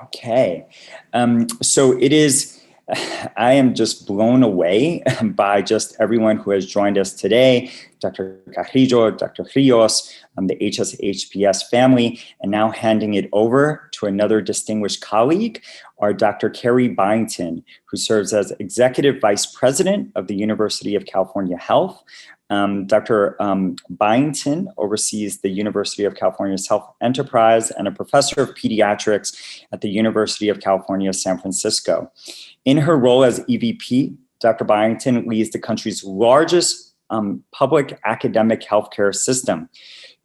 Okay. So it is, I am just blown away by just everyone who has joined us today, Dr. Carrillo, Dr. Rios, the HSHPS family, and now handing it over to another distinguished colleague, our Dr. Carrie Byington, who serves as Executive Vice President of the University of California Health. Dr. Byington oversees the University of California's Health Enterprise and a professor of pediatrics at the University of California, San Francisco. In her role as EVP, Dr. Byington leads the country's largest public academic healthcare system.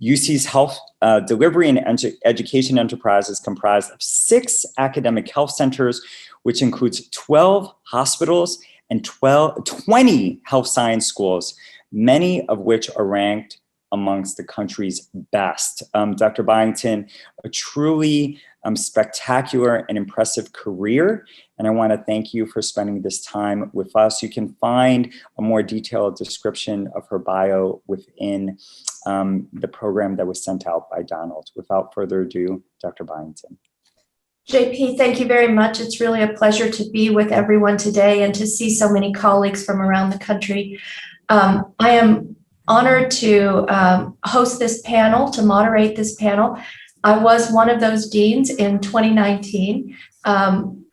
UC's health delivery and education enterprise is comprised of 6 academic health centers, which includes 12 hospitals and 20 health science schools, many of which are ranked amongst the country's best. Dr. Byington, a truly spectacular and impressive career, and I want to thank you for spending this time with us. You can find a more detailed description of her bio within the program that was sent out by Donald. Without further ado, Dr. Byington. JP, thank you very much. It's really a pleasure to be with everyone today and to see so many colleagues from around the country. I am honored to host this panel, to moderate this panel. I was one of those deans in 2019.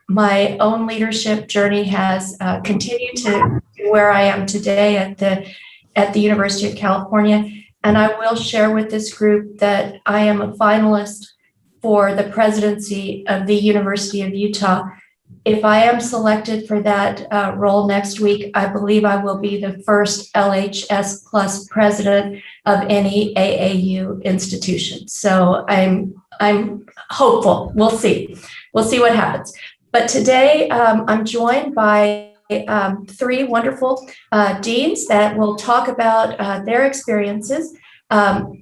My own leadership journey has continued to where I am today at the University of California. And I will share with this group that I am a finalist for the presidency of the University of Utah. If I am selected for that role next week, I believe I will be the first LHS Plus president of any AAU institution. So I'm hopeful. We'll see. We'll see what happens. But today I'm joined by 3 wonderful deans that will talk about their experiences.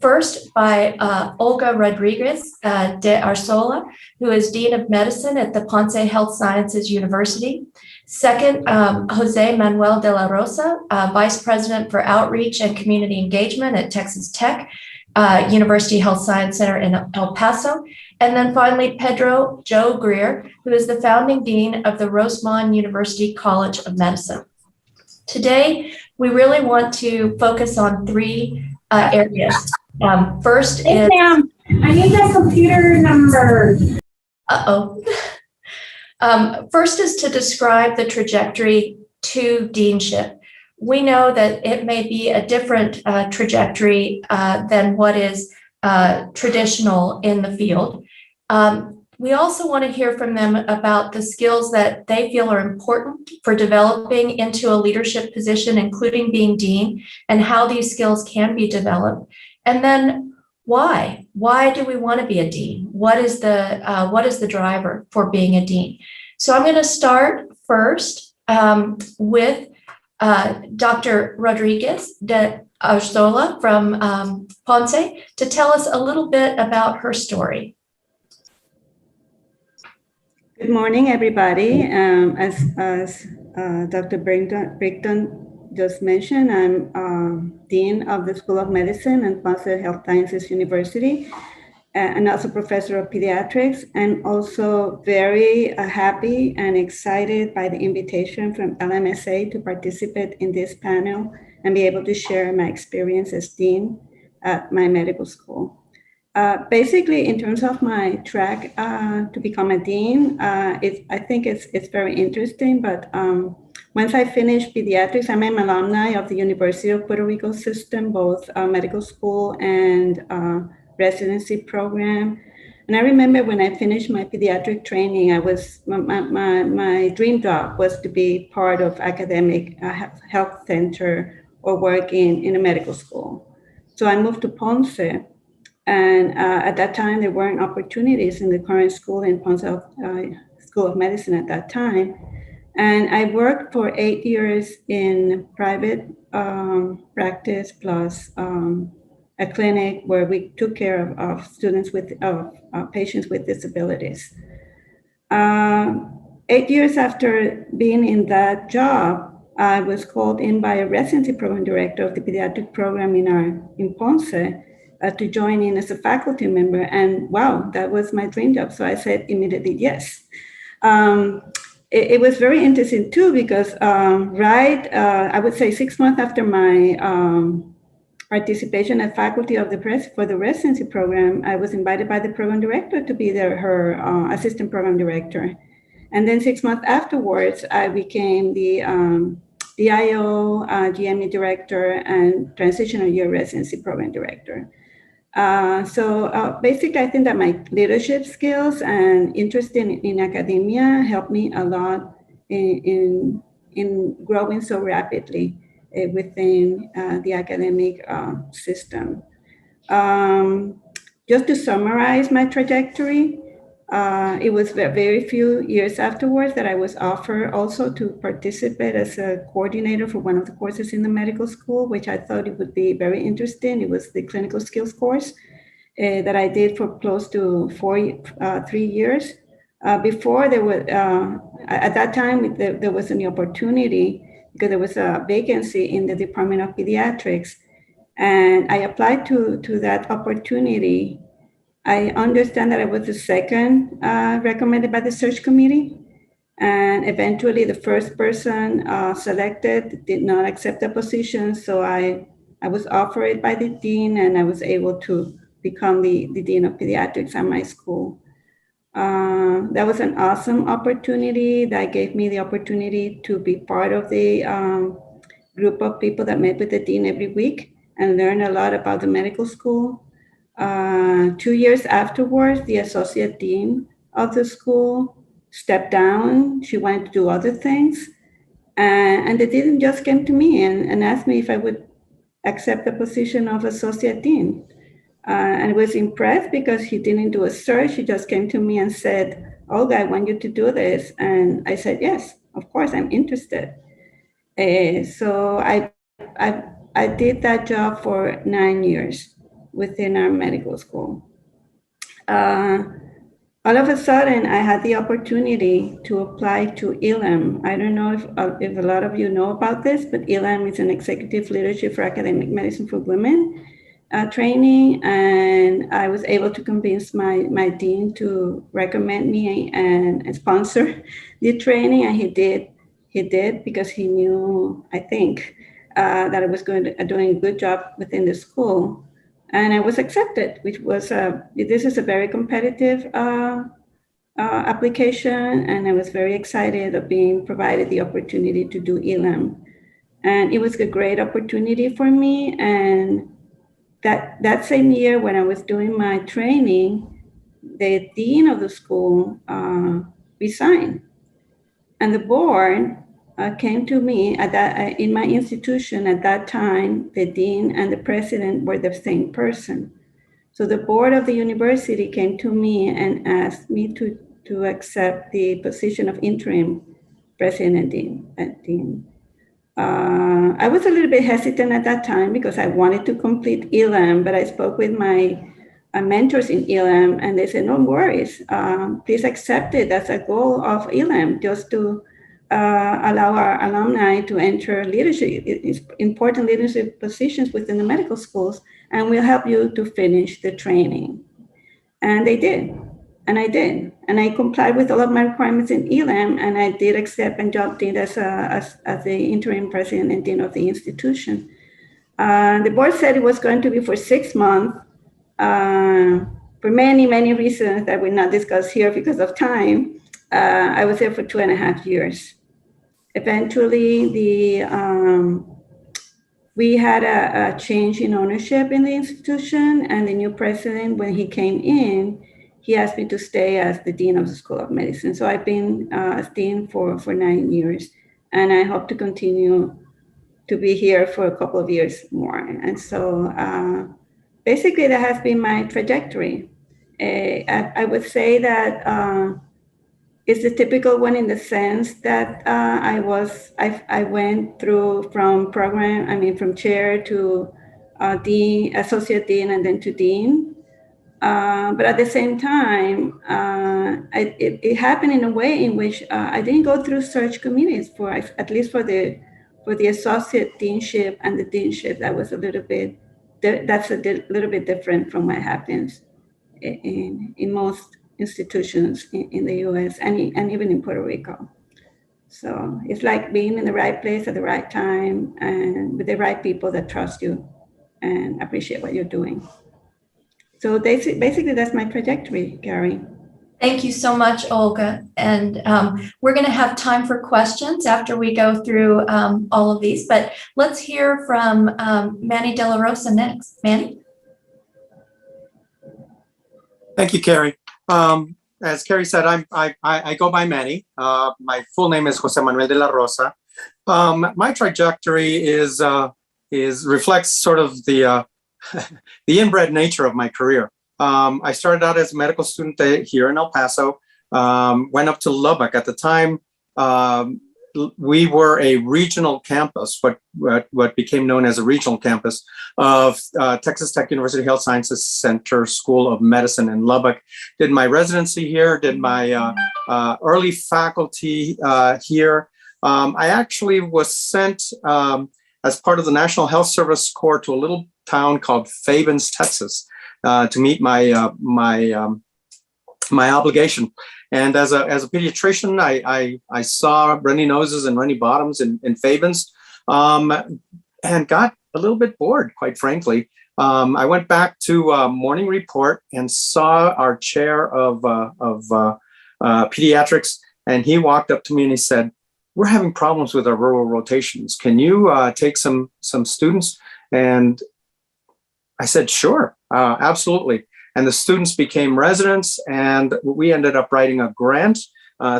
First by Olga Rodriguez de Arzola, who is Dean of Medicine at the Ponce Health Sciences University. Second, Jose Manuel de la Rosa, Vice President for Outreach and Community Engagement at Texas Tech, University Health Science Center in El Paso. And then finally, Pedro Joe Greer, who is the founding dean of the Rosemont University College of Medicine. Today, we really want to focus on 3 areas. First is... Ma'am, I need the computer number. First is to describe the trajectory to deanship. We know that it may be a different trajectory than what is traditional in the field. We also want to hear from them about the skills that they feel are important for developing into a leadership position, including being dean, and how these skills can be developed. And then why? Why do we want to be a dean? What is the driver for being a dean? So I'm going to start first with Dr. Rodriguez de Arzola from Ponce to tell us a little bit about her story. Good morning, everybody. As Dr. Brighton just mentioned, I'm Dean of the School of Medicine at Ponce Health Sciences University, and also professor of pediatrics, and also very happy and excited by the invitation from LMSA to participate in this panel and be able to share my experience as dean at my medical school. Basically, in terms of my track to become a dean, I think it's very interesting. But once I finished pediatrics, I'm an alumni of the University of Puerto Rico system, both medical school and residency program. And I remember when I finished my pediatric training, my dream job was to be part of academic health center or work in a medical school. So I moved to Ponce. And at that time, there weren't opportunities in the current school in Ponce School of Medicine at that time. And I worked for 8 years in private practice plus a clinic where we took care of students patients with disabilities. 8 years after being in that job, I was called in by a residency program director of the pediatric program in Ponce to join in as a faculty member. And wow, that was my dream job. So I said immediately yes. It was very interesting too, because I would say 6 months after my participation as faculty of the press for the residency program, I was invited by the program director to be her assistant program director. And then 6 months afterwards, I became the DIO, GME director, and transitional year residency program director. So basically, I think that my leadership skills and interest in academia helped me a lot in growing so rapidly within the academic system. Just to summarize my trajectory, it was very few years afterwards that I was offered also to participate as a coordinator for one of the courses in the medical school, which I thought it would be very interesting. It was the clinical skills course that I did for close to 3 years. Before there was, at that time, there was an opportunity because there was a vacancy in the Department of Pediatrics. And I applied to that opportunity. I understand that I was the second recommended by the search committee. And eventually the first person selected did not accept the position. So I was offered by the dean, and I was able to become the dean of pediatrics at my school. That was an awesome opportunity that gave me the opportunity to be part of the group of people that met with the dean every week and learn a lot about the medical school. 2 years afterwards, the associate dean of the school stepped down. She wanted to do other things. And the dean just came to me and asked me if I would accept the position of associate dean. And I was impressed because he didn't do a search. He just came to me and said, Olga, I want you to do this. And I said, yes, of course, I'm interested. So I did that job for 9 years within our medical school. All of a sudden, I had the opportunity to apply to ELAM. I don't know if a lot of you know about this, but ELAM is an executive leadership for academic medicine for women training. And I was able to convince my dean to recommend me and sponsor the training. And he did because he knew, I think, that I was doing a good job within the school. And I was accepted, which was, this is a very competitive application. And I was very excited of being provided the opportunity to do ELAM. And it was a great opportunity for me. And that same year when I was doing my training, the dean of the school resigned. And the board came to me in my institution at that time. The dean and the president were the same person. So the board of the university came to me and asked me to accept the position of interim president and dean. I was a little bit hesitant at that time because I wanted to complete ELAM, but I spoke with my mentors in ELAM, and they said, no worries, please accept it. That's a goal of ELAM, just to allow our alumni to enter leadership, important leadership positions within the medical schools, and we'll help you to finish the training. And they did, and I did. And I complied with all of my requirements in ELAM, and I did accept and jumped in as the interim president and dean of the institution. The board said it was going to be for 6 months, for many, many reasons that we'll not discuss here because of time. I was there for 2.5 years. Eventually, we had a change in ownership in the institution, and the new president, when he came in, he asked me to stay as the dean of the School of Medicine. So I've been as dean for 9 years, and I hope to continue to be here for a couple of years more. And so basically that has been my trajectory. I would say that it's a typical one in the sense that I went through from chair to dean, associate dean, and then to dean. But at the same time, it happened in a way in which I didn't go through search committees at least for the associate deanship and the deanship. That was a little bit that's a little bit different from what happens in most institutions in the U.S. and even in Puerto Rico. So it's like being in the right place at the right time and with the right people that trust you and appreciate what you're doing. So basically that's my trajectory, Carrie. Thank you so much, Olga. And we're going to have time for questions after we go through all of these, but let's hear from Manny De La Rosa next. Manny? Thank you, Carrie. As Carrie said, I go by Manny. My full name is Jose Manuel De La Rosa. My trajectory reflects sort of the the inbred nature of my career. I started out as a medical student here in El Paso, went up to Lubbock. At the time, we were a regional campus, what became known as a regional campus of Texas Tech University Health Sciences Center School of Medicine in Lubbock. Did my residency here, did my early faculty here. I actually was sent as part of the National Health Service Corps to a little town called Fabens, Texas, to meet my my obligation. And as a pediatrician, I saw runny noses and runny bottoms in Fabens, and got a little bit bored, quite frankly. I went back to Morning Report and saw our chair of pediatrics, and he walked up to me and he said, "We're having problems with our rural rotations. Can you take some students?" And I said, "Sure, absolutely." And the students became residents, and we ended up writing a grant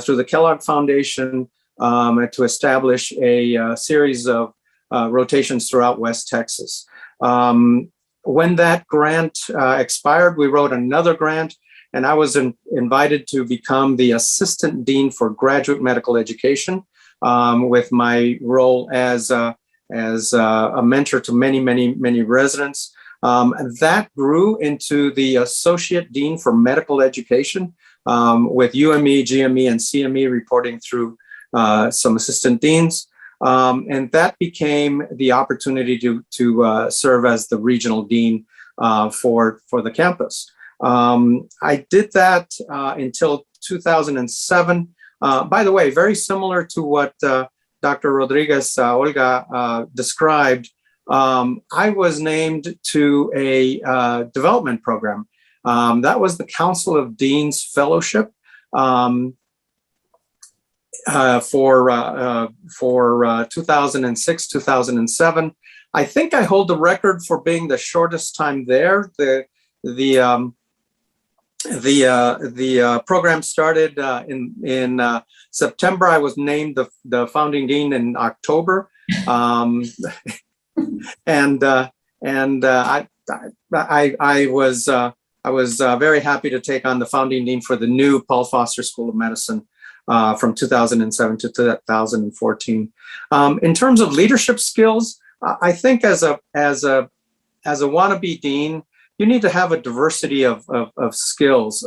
through the Kellogg Foundation to establish a series of rotations throughout West Texas. When that grant expired, we wrote another grant, and I was invited to become the Assistant Dean for Graduate Medical Education, with my role as a mentor to many residents. That grew into the Associate Dean for Medical Education, with UME, GME, and CME reporting through some assistant deans. And that became the opportunity to serve as the regional dean for the campus. I did that until 2007. By the way, very similar to what Dr. Rodriguez, Olga, described. I was named to a development program. That was the Council of Deans Fellowship for 2006, 2007. I think I hold the record for being the shortest time there. The program started in September. I was named the founding dean in October. And I was very happy to take on the founding dean for the new Paul Foster School of Medicine from 2007 to 2014. In terms of leadership skills, I think as a wannabe dean, you need to have a diversity of skills.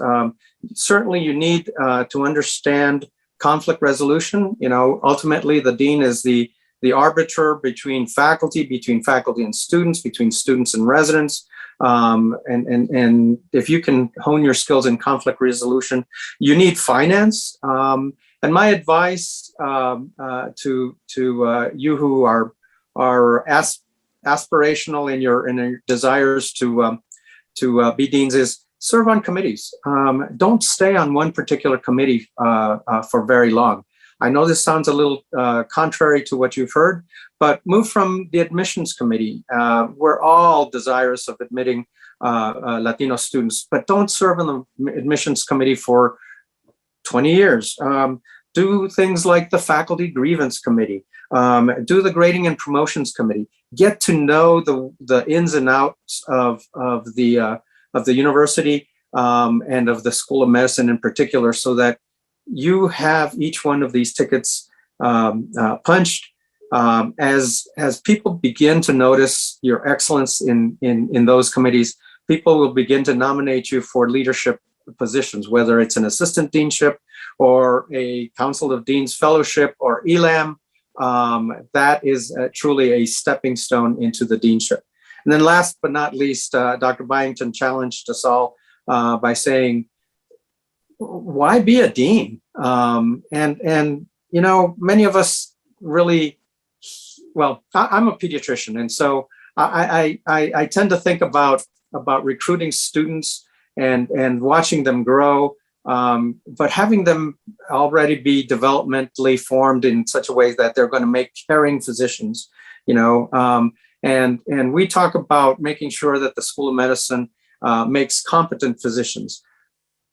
Certainly, you need to understand conflict resolution. You know, ultimately, the dean is the arbiter between faculty and students, between students and residents. And if you can hone your skills in conflict resolution, you need finance. And my advice to you who are aspirational in your desires to be deans is serve on committees. Don't stay on one particular committee for very long. I know this sounds a little contrary to what you've heard, but move from the admissions committee. We're all desirous of admitting Latino students, but don't serve on the admissions committee for 20 years. Do things like the faculty grievance committee. Do the grading and promotions committee. Get to know the ins and outs of the university and of the School of Medicine in particular, so that you have each one of these tickets punched. As people begin to notice your excellence in those committees, people will begin to nominate you for leadership positions, whether it's an assistant deanship or a Council of Deans fellowship or ELAM. That is truly a stepping stone into the deanship. And then last but not least, Dr. Byington challenged us all by saying, why be a dean? And you know, many of us really, well, I'm a pediatrician, and so I tend to think about recruiting students and watching them grow, but having them already be developmentally formed in such a way that they're going to make caring physicians, you know, and we talk about making sure that the School of Medicine makes competent physicians.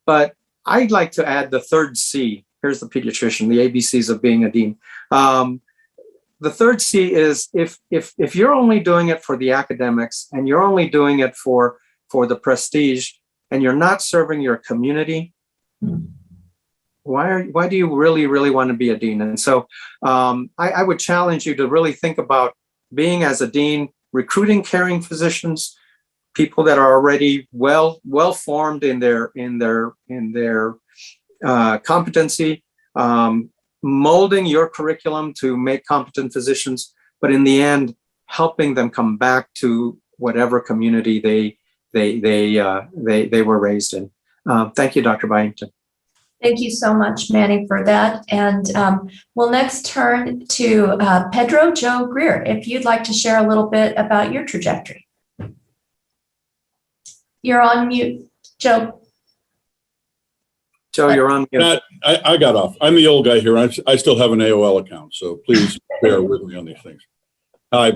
But I'd like to add the third C. Here's the pediatrician, the ABCs of being a dean. The third C is if you're only doing it for the academics and you're only doing it for the prestige and you're not serving your community, why do you really want to be a dean? And so I would challenge you to really think about being as a dean, recruiting caring physicians, people that are already well formed in their competency, molding your curriculum to make competent physicians, but in the end, helping them come back to whatever community they were raised in. Thank you, Dr. Byington. Thank you so much, Manny, for that. And we'll next turn to Pedro Joe Greer, if you'd like to share a little bit about your trajectory. You're on mute, Joe. Joe, you're on mute. I got off. I'm the old guy here. I still have an AOL account, so please bear with me on these things. Hi,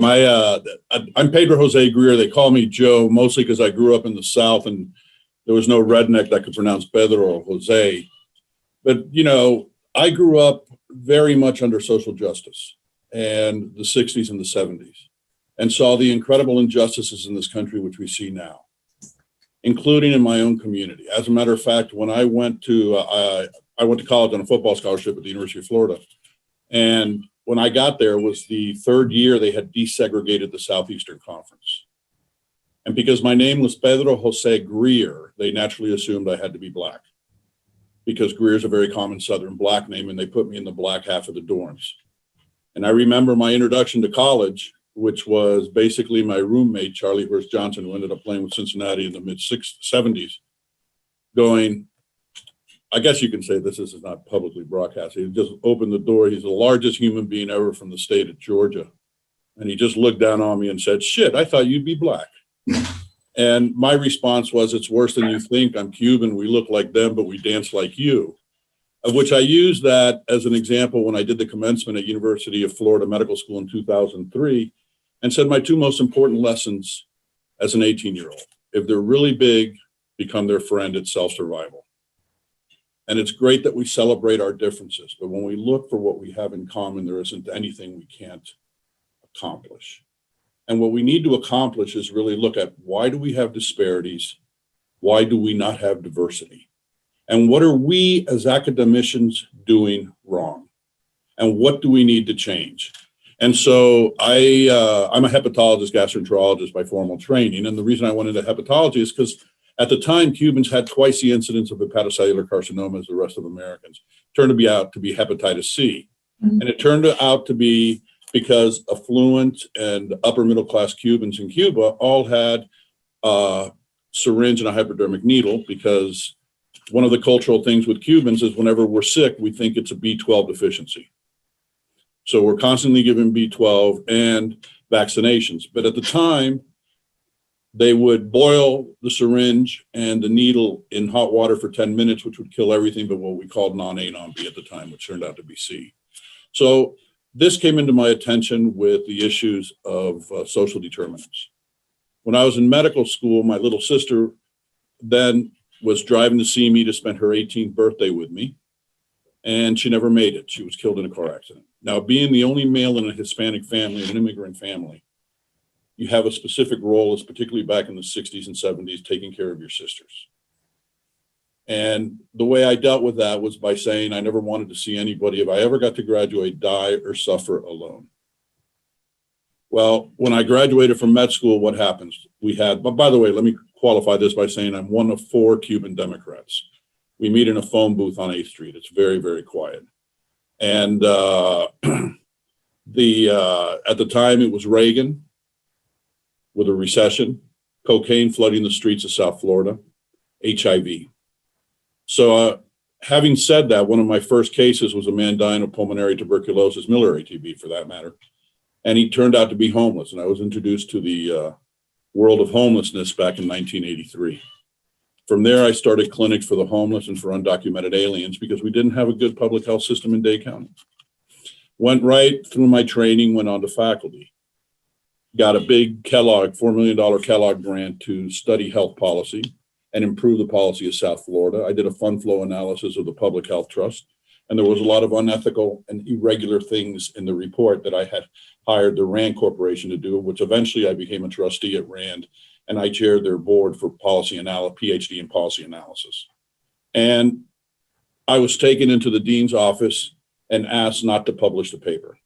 I'm Pedro Jose Greer. They call me Joe, mostly because I grew up in the South and there was no redneck that could pronounce Pedro or Jose. But, you know, I grew up very much under social justice and the 60s and the 70s and saw the incredible injustices in this country, which we see now, including in my own community. As a matter of fact, when I went to college on a football scholarship at the University of Florida. And when I got there, it was the third year they had desegregated the Southeastern Conference. And because my name was Pedro Jose Greer, they naturally assumed I had to be Black, because Greer is a very common Southern Black name, and they put me in the Black half of the dorms. And I remember my introduction to college, which was basically my roommate, Charlie Hurst Johnson, who ended up playing with Cincinnati in the mid-70s, going, I guess you can say this is not publicly broadcast. He just opened the door. He's the largest human being ever from the state of Georgia. And he just looked down on me and said, shit, I thought you'd be Black. And my response was, it's worse than you think. I'm Cuban. We look like them, but we dance like you. Of which I used that as an example when I did the commencement at University of Florida Medical School in 2003 and said my two most important lessons as an 18-year-old. If they're really big, become their friend, it's self-survival. And it's great that we celebrate our differences, but when we look for what we have in common, there isn't anything we can't accomplish. And what we need to accomplish is really look at, why do we have disparities? Why do we not have diversity? And what are we as academicians doing wrong? And what do we need to change? And so I'm a hepatologist, gastroenterologist by formal training. And the reason I went into hepatology is because at the time, Cubans had twice the incidence of hepatocellular carcinoma as the rest of Americans. It turned out to be hepatitis C. Mm-hmm. And it turned out to be because affluent and upper middle class Cubans in Cuba all had a syringe and a hypodermic needle, because one of the cultural things with Cubans is whenever we're sick, we think it's a B12 deficiency. So we're constantly giving B12 and vaccinations. But at the time, they would boil the syringe and the needle in hot water for 10 minutes, which would kill everything but what we called non-A, non-B at the time, which turned out to be C. So this came into my attention with the issues of social determinants. When I was in medical school, my little sister then was driving to see me to spend her 18th birthday with me, and she never made it. She was killed in a car accident. Now, being the only male in a Hispanic family, an immigrant family, you have a specific role, as particularly back in the 60s and 70s, taking care of your sisters. And the way I dealt with that was by saying I never wanted to see anybody, if I ever got to graduate, die or suffer alone. Well, when I graduated from med school, what happens? But by the way, let me qualify this by saying I'm one of 4 Cuban Democrats. We meet in a phone booth on 8th Street. It's very, very quiet. And at the time it was Reagan, with a recession, cocaine flooding the streets of South Florida, HIV. So having said that, one of my first cases was a man dying of pulmonary tuberculosis, miliary TB for that matter. And he turned out to be homeless. And I was introduced to the world of homelessness back in 1983. From there, I started clinics for the homeless and for undocumented aliens because we didn't have a good public health system in Dade County. Went right through my training, went on to faculty. Got a big Kellogg, $4 million Kellogg grant to study health policy and improve the policy of South Florida. I did a fund flow analysis of the Public Health Trust, and there was a lot of unethical and irregular things in the report that I had hired the RAND Corporation to do, which eventually I became a trustee at RAND, and I chaired their board for policy PhD in policy analysis. And I was taken into the dean's office and asked not to publish the paper,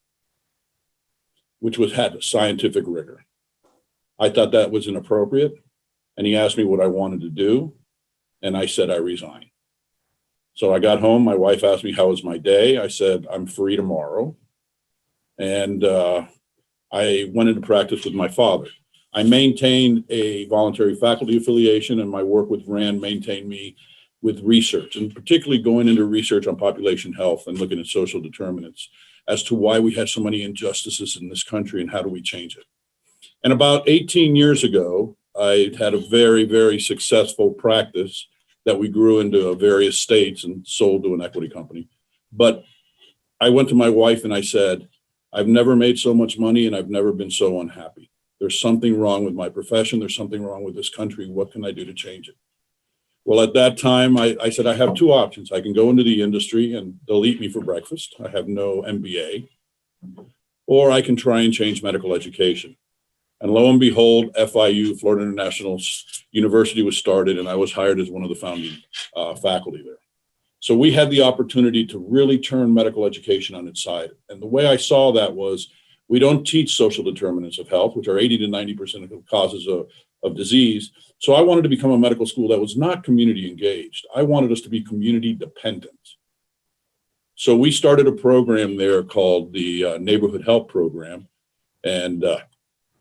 which had scientific rigor. I thought that was inappropriate. And he asked me what I wanted to do. And I said, I resign. So I got home. My wife asked me, how was my day? I said, I'm free tomorrow. And I went into practice with my father. I maintained a voluntary faculty affiliation, and my work with RAND maintained me with research, and particularly going into research on population health and looking at social determinants as to why we had so many injustices in this country and how do we change it. And about 18 years ago, I had a very, very successful practice that we grew into various states and sold to an equity company. But I went to my wife and I said, I've never made so much money and I've never been so unhappy. There's something wrong with my profession. There's something wrong with this country. What can I do to change it? Well, at that time, I said, I have two options. I can go into the industry and they'll eat me for breakfast. I have no MBA. Or I can try and change medical education. And lo and behold, FIU, Florida International University, was started, and I was hired as one of the founding faculty there. So we had the opportunity to really turn medical education on its side. And the way I saw that was, we don't teach social determinants of health, which are 80 to 90% of the causes of disease. So I wanted to become a medical school that was not community engaged. I wanted us to be community dependent. So we started a program there called the Neighborhood Health Program. And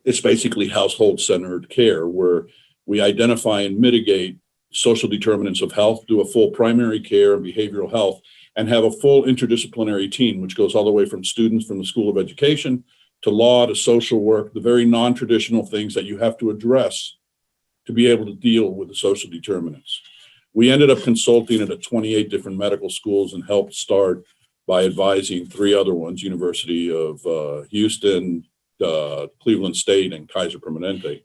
it's basically household-centered care where we identify and mitigate social determinants of health, do a full primary care and behavioral health, and have a full interdisciplinary team, which goes all the way from students from the School of Education to law to social work, the very non-traditional things that you have to address to be able to deal with the social determinants. We ended up consulting at 28 different medical schools and helped start by advising 3 other ones, University of Houston, Cleveland State, and Kaiser Permanente,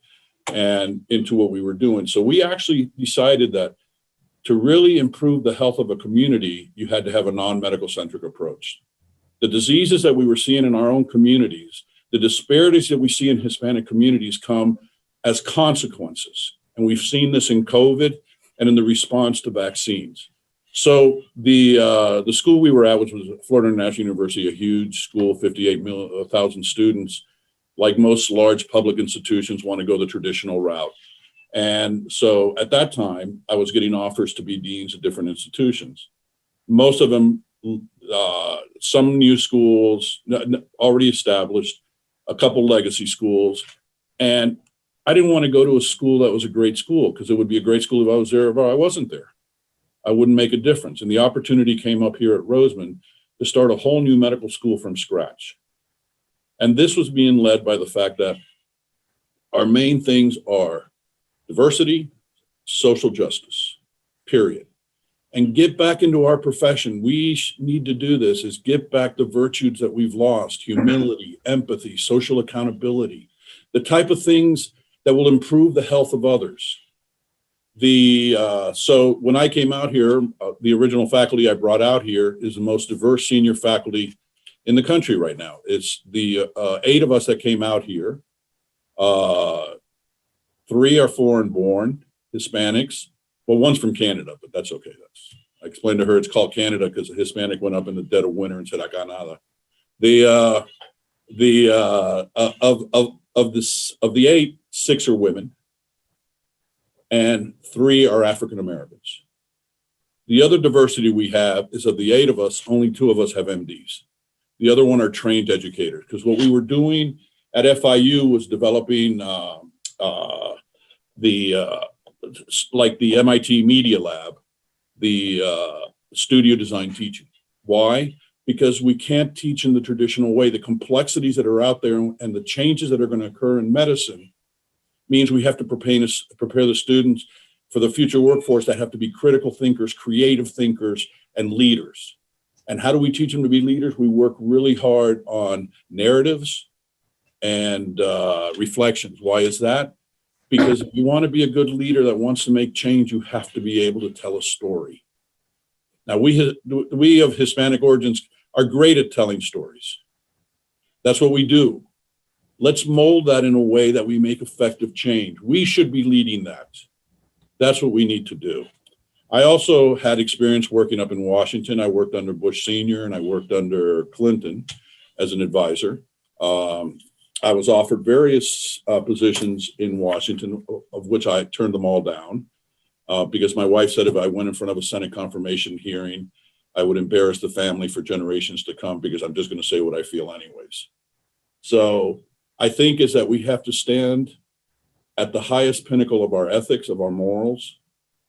and into what we were doing. So we actually decided that to really improve the health of a community, you had to have a non-medical centric approach. The diseases that we were seeing in our own communities, the disparities that we see in Hispanic communities come as consequences. And we've seen this in COVID and in the response to vaccines. So the school we were at, which was Florida International University, a huge school, 58,000 students, like most large public institutions, want to go the traditional route. And so at that time, I was getting offers to be deans at different institutions. Most of them, some new schools, already established, a couple legacy schools. And I didn't want to go to a school that was a great school, because it would be a great school if I was there, if I wasn't there. I wouldn't make a difference. And the opportunity came up here at Roseman to start a whole new medical school from scratch. And this was being led by the fact that our main things are diversity, social justice, period. And get back into our profession. We need to do this, is get back the virtues that we've lost: humility, empathy, social accountability, the type of things that will improve the health of others. So when I came out here, the original faculty I brought out here is the most diverse senior faculty in the country right now. It's the 8 of us that came out here. 3 are foreign born Hispanics. Well, one's from Canada, but that's okay. I explained to her it's called Canada because a Hispanic went up in the dead of winter and said, "I got nada." Of the 8, 6 are women, and 3 are African Americans. The other diversity we have is, of the 8 of us, only 2 of us have MDs. The other 1 are trained educators, because what we were doing at FIU was developing like the MIT Media Lab, the studio design teaching. Why? Because we can't teach in the traditional way. The complexities that are out there and the changes that are going to occur in medicine means we have to prepare the students for the future workforce that have to be critical thinkers, creative thinkers, and leaders. And how do we teach them to be leaders? We work really hard on narratives and reflections. Why is that? Because if you want to be a good leader that wants to make change, you have to be able to tell a story. Now, we of Hispanic origins are great at telling stories. That's what we do. Let's mold that in a way that we make effective change. We should be leading that. That's what we need to do. I also had experience working up in Washington. I worked under Bush Sr. and I worked under Clinton as an advisor. I was offered various positions in Washington, of which I turned them all down because my wife said if I went in front of a Senate confirmation hearing, I would embarrass the family for generations to come because I'm just going to say what I feel anyways. So I think is that we have to stand at the highest pinnacle of our ethics, of our morals.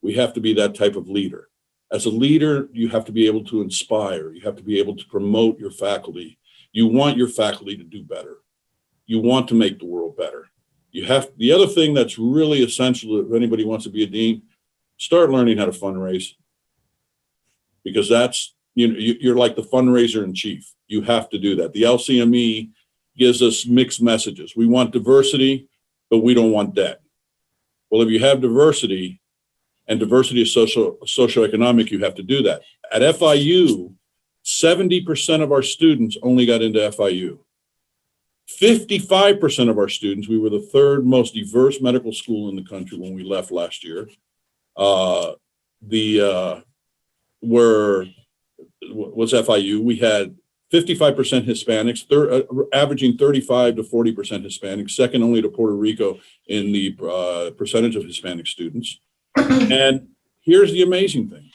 We have to be that type of leader. As a leader, you have to be able to inspire. You have to be able to promote your faculty. You want your faculty to do better. You want to make the world better. The other thing that's really essential if anybody wants to be a dean, start learning how to fundraise. Because that's, you're like the fundraiser in chief. You have to do that. The LCME gives us mixed messages. We want diversity, but we don't want debt. Well, if you have diversity, and diversity is socioeconomic, you have to do that. At FIU, 70% of our students only got into FIU. 55% of our students, we were the third most diverse medical school in the country when we left last year. Was FIU. We had 55% Hispanics, averaging 35 to 40% Hispanics, second only to Puerto Rico in the percentage of Hispanic students. And here's the amazing thing.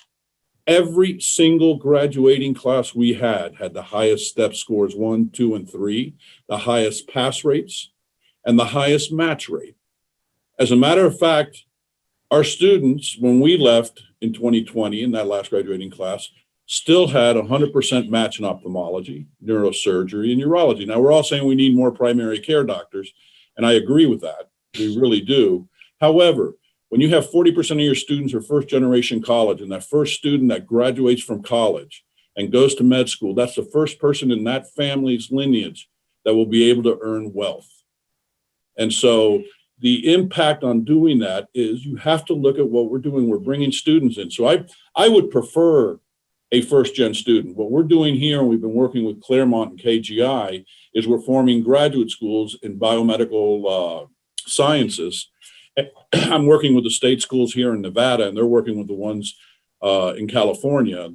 Every single graduating class we had the highest step scores 1, 2, and 3, the highest pass rates, and the highest match rate. As a matter of fact, our students, when we left in 2020 in that last graduating class, still had 100% match in ophthalmology, neurosurgery, and urology. Now, we're all saying we need more primary care doctors, and I agree with that. We really do. However, when you have 40% of your students are first generation college, and that first student that graduates from college and goes to med school, that's the first person in that family's lineage that will be able to earn wealth. And so the impact on doing that is you have to look at what we're doing. We're bringing students in. So I would prefer a first gen student. What we're doing here, and we've been working with Claremont and KGI, is we're forming graduate schools in biomedical sciences. I'm working with the state schools here in Nevada, and they're working with the ones in California.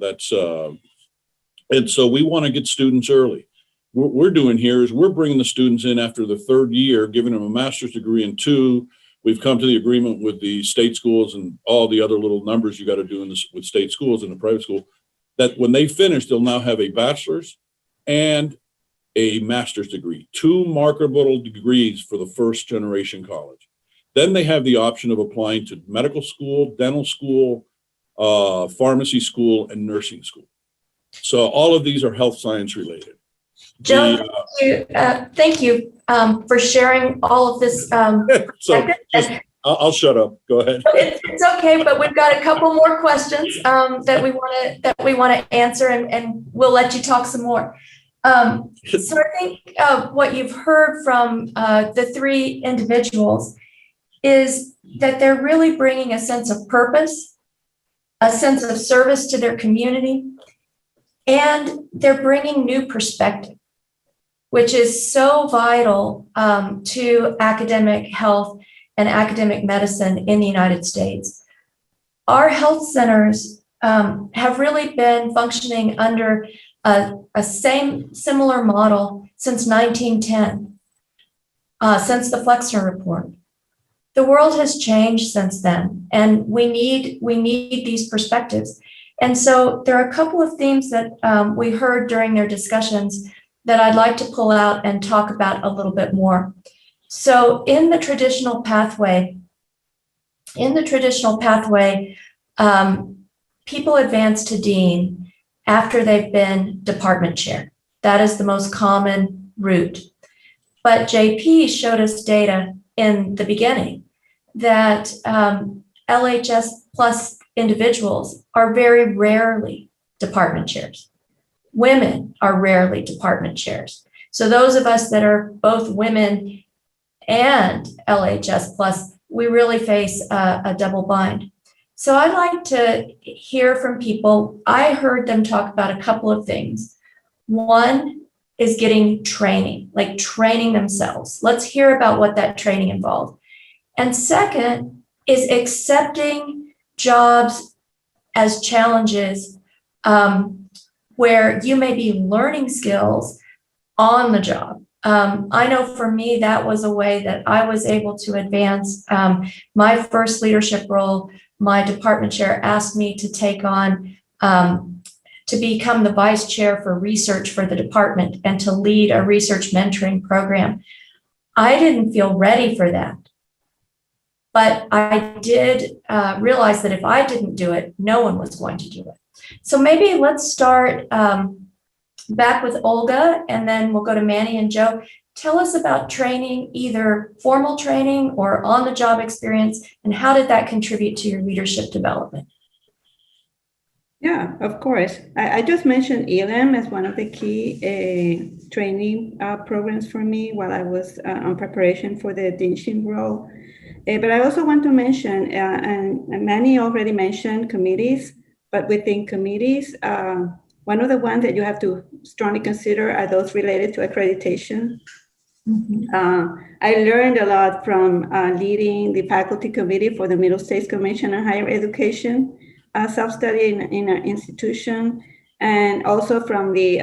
And so we want to get students early. What we're doing here is we're bringing the students in after the third year, giving them a master's degree in 2. We've come to the agreement with the state schools and all the other little numbers you got to do in this with state schools and a private school, that when they finish, they'll now have a bachelor's and a master's degree, 2 marketable degrees for the first generation college. Then they have the option of applying to medical school, dental school, pharmacy school, and nursing school. So all of these are health science related. Joe, thank you for sharing all of this. I'll shut up. Go ahead. It's okay, but we've got a couple more questions that we want to answer, and we'll let you talk some more. So I think what you've heard from the 3 individuals is that they're really bringing a sense of purpose, a sense of service to their community, and they're bringing new perspective, which is so vital to academic health and academic medicine in the United States. Our health centers have really been functioning under a similar model since 1910, since the Flexner Report. The world has changed since then, and we need these perspectives. And so there are a couple of themes that we heard during their discussions that I'd like to pull out and talk about a little bit more. So in the traditional pathway, people advance to dean after they've been department chair. That is the most common route. But JP showed us data in the beginning that LHS plus individuals are very rarely department chairs. Women are rarely department chairs. So those of us that are both women and LHS plus, we really face a double bind. So I'd like to hear from people. I heard them talk about a couple of things. One is getting training, like training themselves. Let's hear about what that training involved. And second is accepting jobs as challenges where you may be learning skills on the job. I know for me, that was a way that I was able to advance. My first leadership role, my department chair asked me to take on, to become the vice chair for research for the department and to lead a research mentoring program. I didn't feel ready for that. But I did realize that if I didn't do it, no one was going to do it. So maybe let's start back with Olga, and then we'll go to Manny and Joe. Tell us about training, either formal training or on-the-job experience, and how did that contribute to your leadership development? Yeah, of course. I just mentioned ELM as one of the key training programs for me while I was on preparation for the deanship role. But I also want to mention, and Manny already mentioned committees, but within committees, one of the ones that you have to strongly consider are those related to accreditation. Mm-hmm. I learned a lot from leading the faculty committee for the Middle States Commission on Higher Education, self-study in an institution, and also from the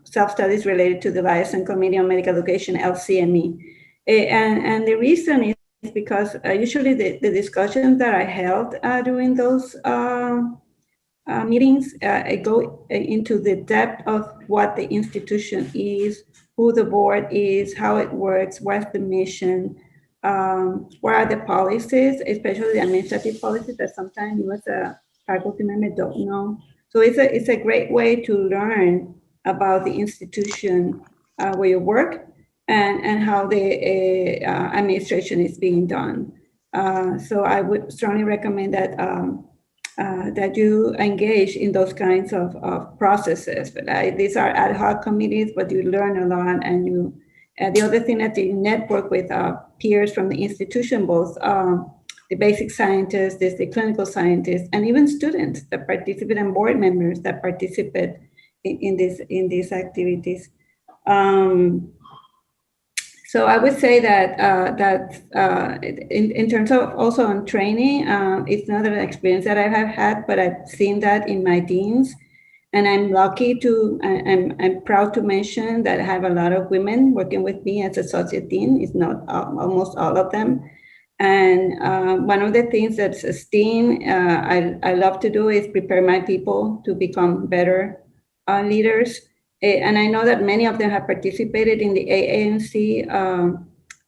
self-studies related to the Liaison Committee on Medical Education, LCME. And the reason is because usually the discussions that I held during those meetings go into the depth of what the institution is, who the board is, how it works, what's the mission, what are the policies, especially the administrative policies that sometimes you as a faculty member don't know. So it's a great way to learn about the institution where you work and how the administration is being done. So I would strongly recommend that that you engage in those kinds of processes. But these are ad hoc committees, but you learn a lot. And you, the other thing that you network with peers from the institution, both the basic scientists, the clinical scientists, and even students that participate and board members that participate in these activities. So I would say that in terms of also on training, it's not an experience that I have had, but I've seen that in my deans. And I'm lucky to, I'm proud to mention that I have a lot of women working with me as associate dean. It's not almost all of them. And one of the things that's as dean I love to do is prepare my people to become better leaders. And I know that many of them have participated in the AANC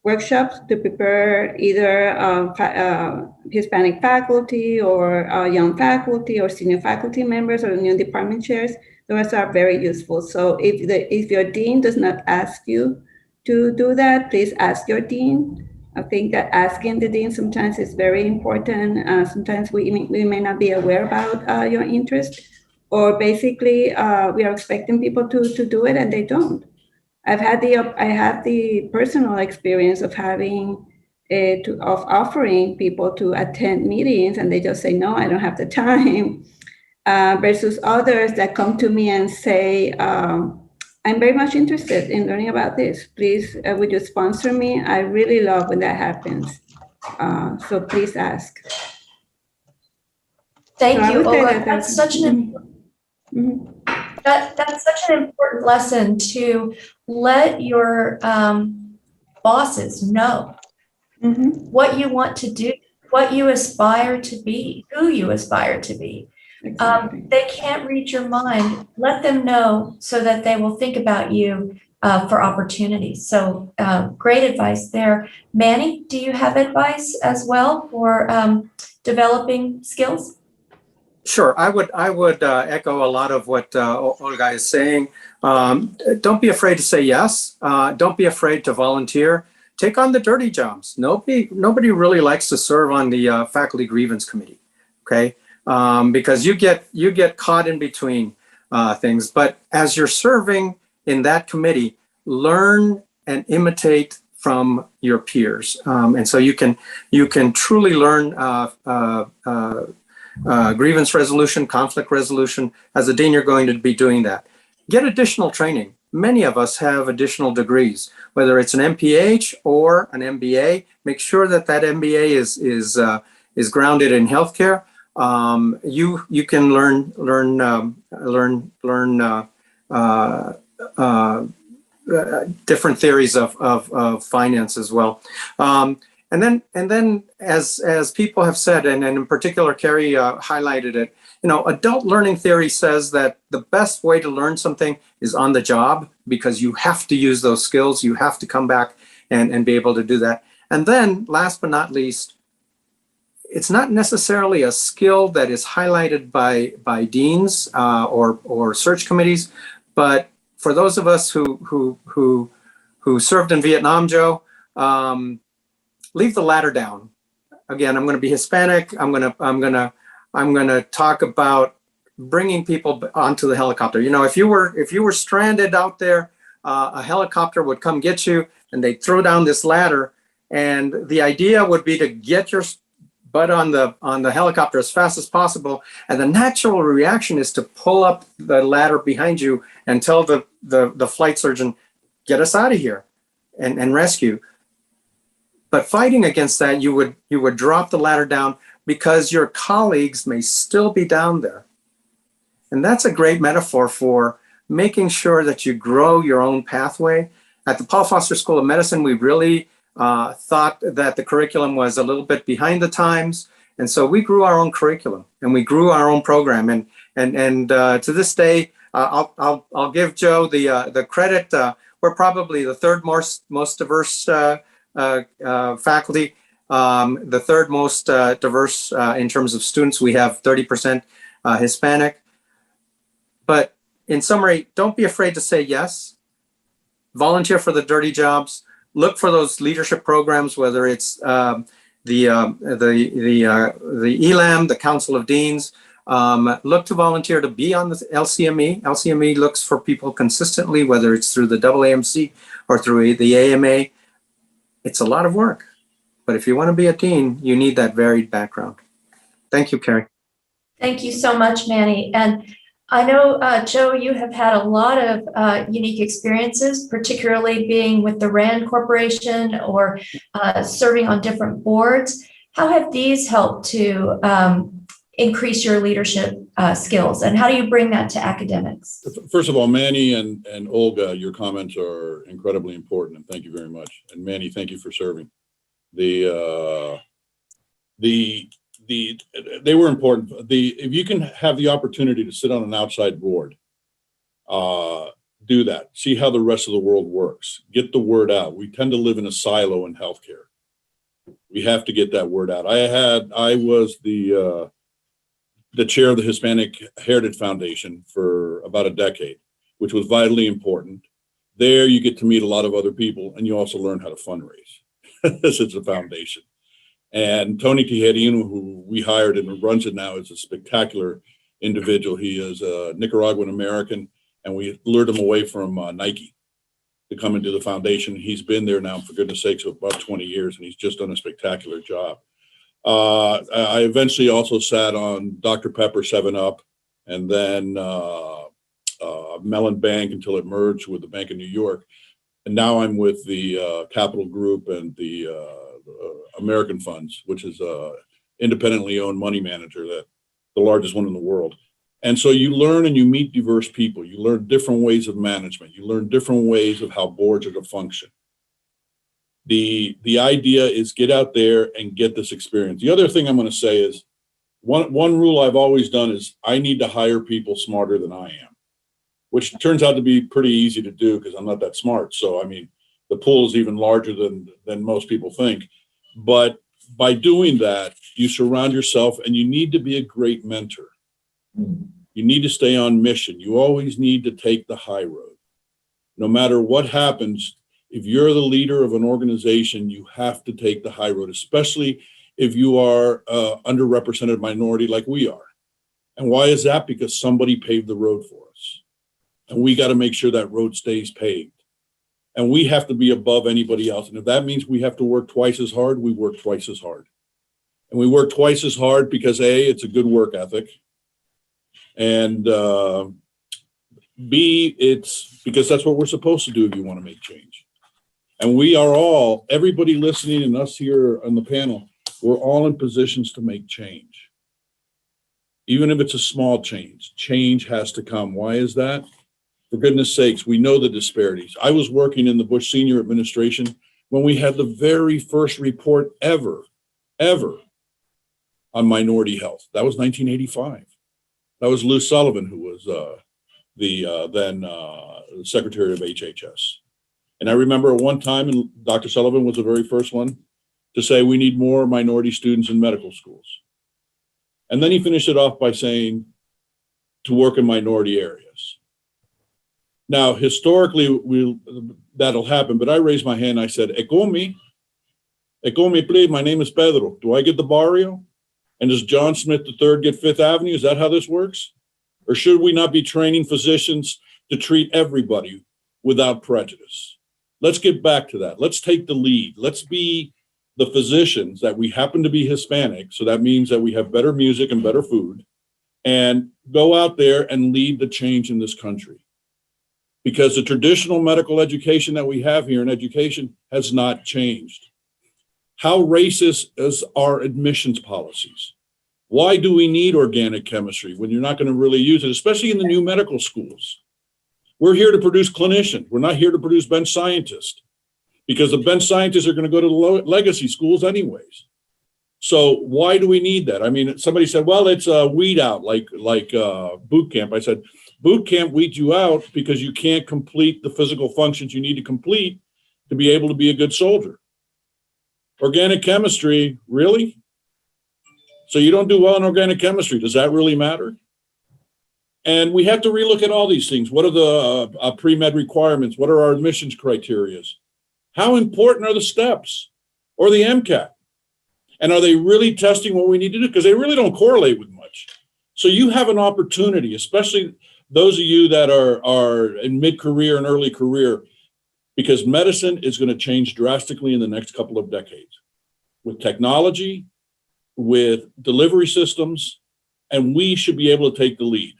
workshops to prepare either Hispanic faculty or young faculty or senior faculty members or new department chairs. Those are very useful. So if your dean does not ask you to do that, please ask your dean. I think that asking the dean sometimes is very important. Sometimes we may not be aware about your interest. Or basically, we are expecting people to do it and they don't. I have the personal experience of offering people to attend meetings and they just say, no, I don't have the time. Versus others that come to me and say, I'm very much interested in learning about this. Please, would you sponsor me? I really love when that happens. So please ask. Thank you, Olga. That's such an that's such an important lesson to let your bosses know what you want to do, what you aspire to be, who you aspire to be. Exactly. They can't read your mind. Let them know so that they will think about you for opportunities. So great advice there. Manny, do you have advice as well for developing skills? Sure, I would echo a lot of what Olga is saying. Don't be afraid to say yes. Don't be afraid to volunteer. Take on the dirty jobs. Nobody really likes to serve on the faculty grievance committee, okay? Because you get caught in between things. But as you're serving in that committee, learn and imitate from your peers, and so you can truly learn grievance resolution, conflict resolution. As a dean, you're going to be doing that. Get additional training. Many of us have additional degrees, whether it's an MPH or an MBA. Make sure that MBA is grounded in healthcare. You can learn different theories of finance as well. And then, as people have said, and in particular, Carrie highlighted it, adult learning theory says that the best way to learn something is on the job, because you have to use those skills. You have to come back and be able to do that. And then, last but not least, it's not necessarily a skill that is highlighted by deans or search committees, but for those of us who served in Vietnam, Joe, leave the ladder down. Again, I'm going to be Hispanic. I'm going to talk about bringing people onto the helicopter. If you were stranded out there, a helicopter would come get you, and they'd throw down this ladder, and the idea would be to get your butt on the helicopter as fast as possible. And the natural reaction is to pull up the ladder behind you and tell the flight surgeon, get us out of here and rescue. But fighting against that, you would drop the ladder down because your colleagues may still be down there. And that's a great metaphor for making sure that you grow your own pathway. At the Paul Foster School of Medicine, we really thought that the curriculum was a little bit behind the times. And so we grew our own curriculum and we grew our own program. And to this day, I'll give Joe the credit. We're probably the third most diverse faculty, the third most diverse in terms of students. We have 30% Hispanic. But in summary, don't be afraid to say yes. Volunteer for the dirty jobs. Look for those leadership programs, whether it's the ELAM, the Council of Deans. Look to volunteer to be on the LCME. LCME looks for people consistently, whether it's through the AAMC or through the AMA. It's a lot of work, but if you want to be a dean, you need that varied background. Thank you, Carrie. Thank you so much, Manny. And I know, Joe, you have had a lot of unique experiences, particularly being with the RAND Corporation or serving on different boards. How have these helped to increase your leadership skills, and how do you bring that to academics? First of all, Manny and Olga, your comments are incredibly important, and thank you very much. And Manny, thank you for serving. They were important. If you can have the opportunity to sit on an outside board, do that. See how the rest of the world works. Get the word out. We tend to live in a silo in healthcare. We have to get that word out. I was the chair of the Hispanic Heritage Foundation for about a decade, which was vitally important. There you get to meet a lot of other people, and you also learn how to fundraise. This is a foundation. And Tony Tijerino, who we hired and runs it now, is a spectacular individual. He is a Nicaraguan American, and we lured him away from Nike to come into the foundation. He's been there now, for goodness sakes, for about 20 years, and he's just done a spectacular job. I eventually also sat on Dr. Pepper 7-Up, and then Mellon Bank until it merged with the Bank of New York. And now I'm with the Capital Group and the American Funds, which is a independently owned money manager, that the largest one in the world. And so you learn and you meet diverse people. You learn different ways of management. You learn different ways of how boards are to function. The idea is get out there and get this experience. The other thing I'm going to say is one rule I've always done is I need to hire people smarter than I am. which turns out to be pretty easy to do because I'm not that smart. So, I mean, the pool is even larger than most people think. But by doing that, you surround yourself, and you need to be a great mentor. You need to stay on mission. You always need to take the high road. No matter what happens, if you're the leader of an organization, you have to take the high road, especially if you are underrepresented minority like we are. And why is that? Because somebody paved the road for us. And we got to make sure that road stays paved. And we have to be above anybody else. And if that means we have to work twice as hard, we work twice as hard. And we work twice as hard because A, it's a good work ethic. And B, it's because that's what we're supposed to do if you want to make change. And we are all, everybody listening and us here on the panel, we're all in positions to make change. Even if it's a small change, change has to come. Why is that? For goodness sakes, we know the disparities. I was working in the Bush Senior administration when we had the very first report ever on minority health. That was 1985. That was Lou Sullivan, who was the then Secretary of HHS. And I remember at one time, and Dr. Sullivan was the very first one to say we need more minority students in medical schools. And then he finished it off by saying to work in minority areas. Now, historically, that'll happen, but I raised my hand. I said, Ecomi, please, my name is Pedro. Do I get the barrio? And does John Smith III get Fifth Avenue? Is that how this works? Or should we not be training physicians to treat everybody without prejudice? Let's get back to that. Let's take the lead. Let's be the physicians that we happen to be Hispanic. So that means that we have better music and better food, and go out there and lead the change in this country. Because the traditional medical education that we have here in education has not changed. How racist is our admissions policies? Why do we need organic chemistry when you're not going to really use it, especially in the new medical schools? We're here to produce clinicians. We're not here to produce bench scientists, because the bench scientists are going to go to the legacy schools anyways. So why do we need that? I mean, somebody said, well, it's a weed out like boot camp. I said, boot camp weeds you out because you can't complete the physical functions you need to complete to be able to be a good soldier. Organic chemistry, really? So you don't do well in organic chemistry. Does that really matter? And we have to relook at all these things. What are the pre-med requirements? What are our admissions criteria? How important are the steps or the MCAT? And are they really testing what we need to do? Because they really don't correlate with much. So you have an opportunity, especially those of you that are in mid-career and early career, because medicine is going to change drastically in the next couple of decades with technology, with delivery systems, and we should be able to take the lead.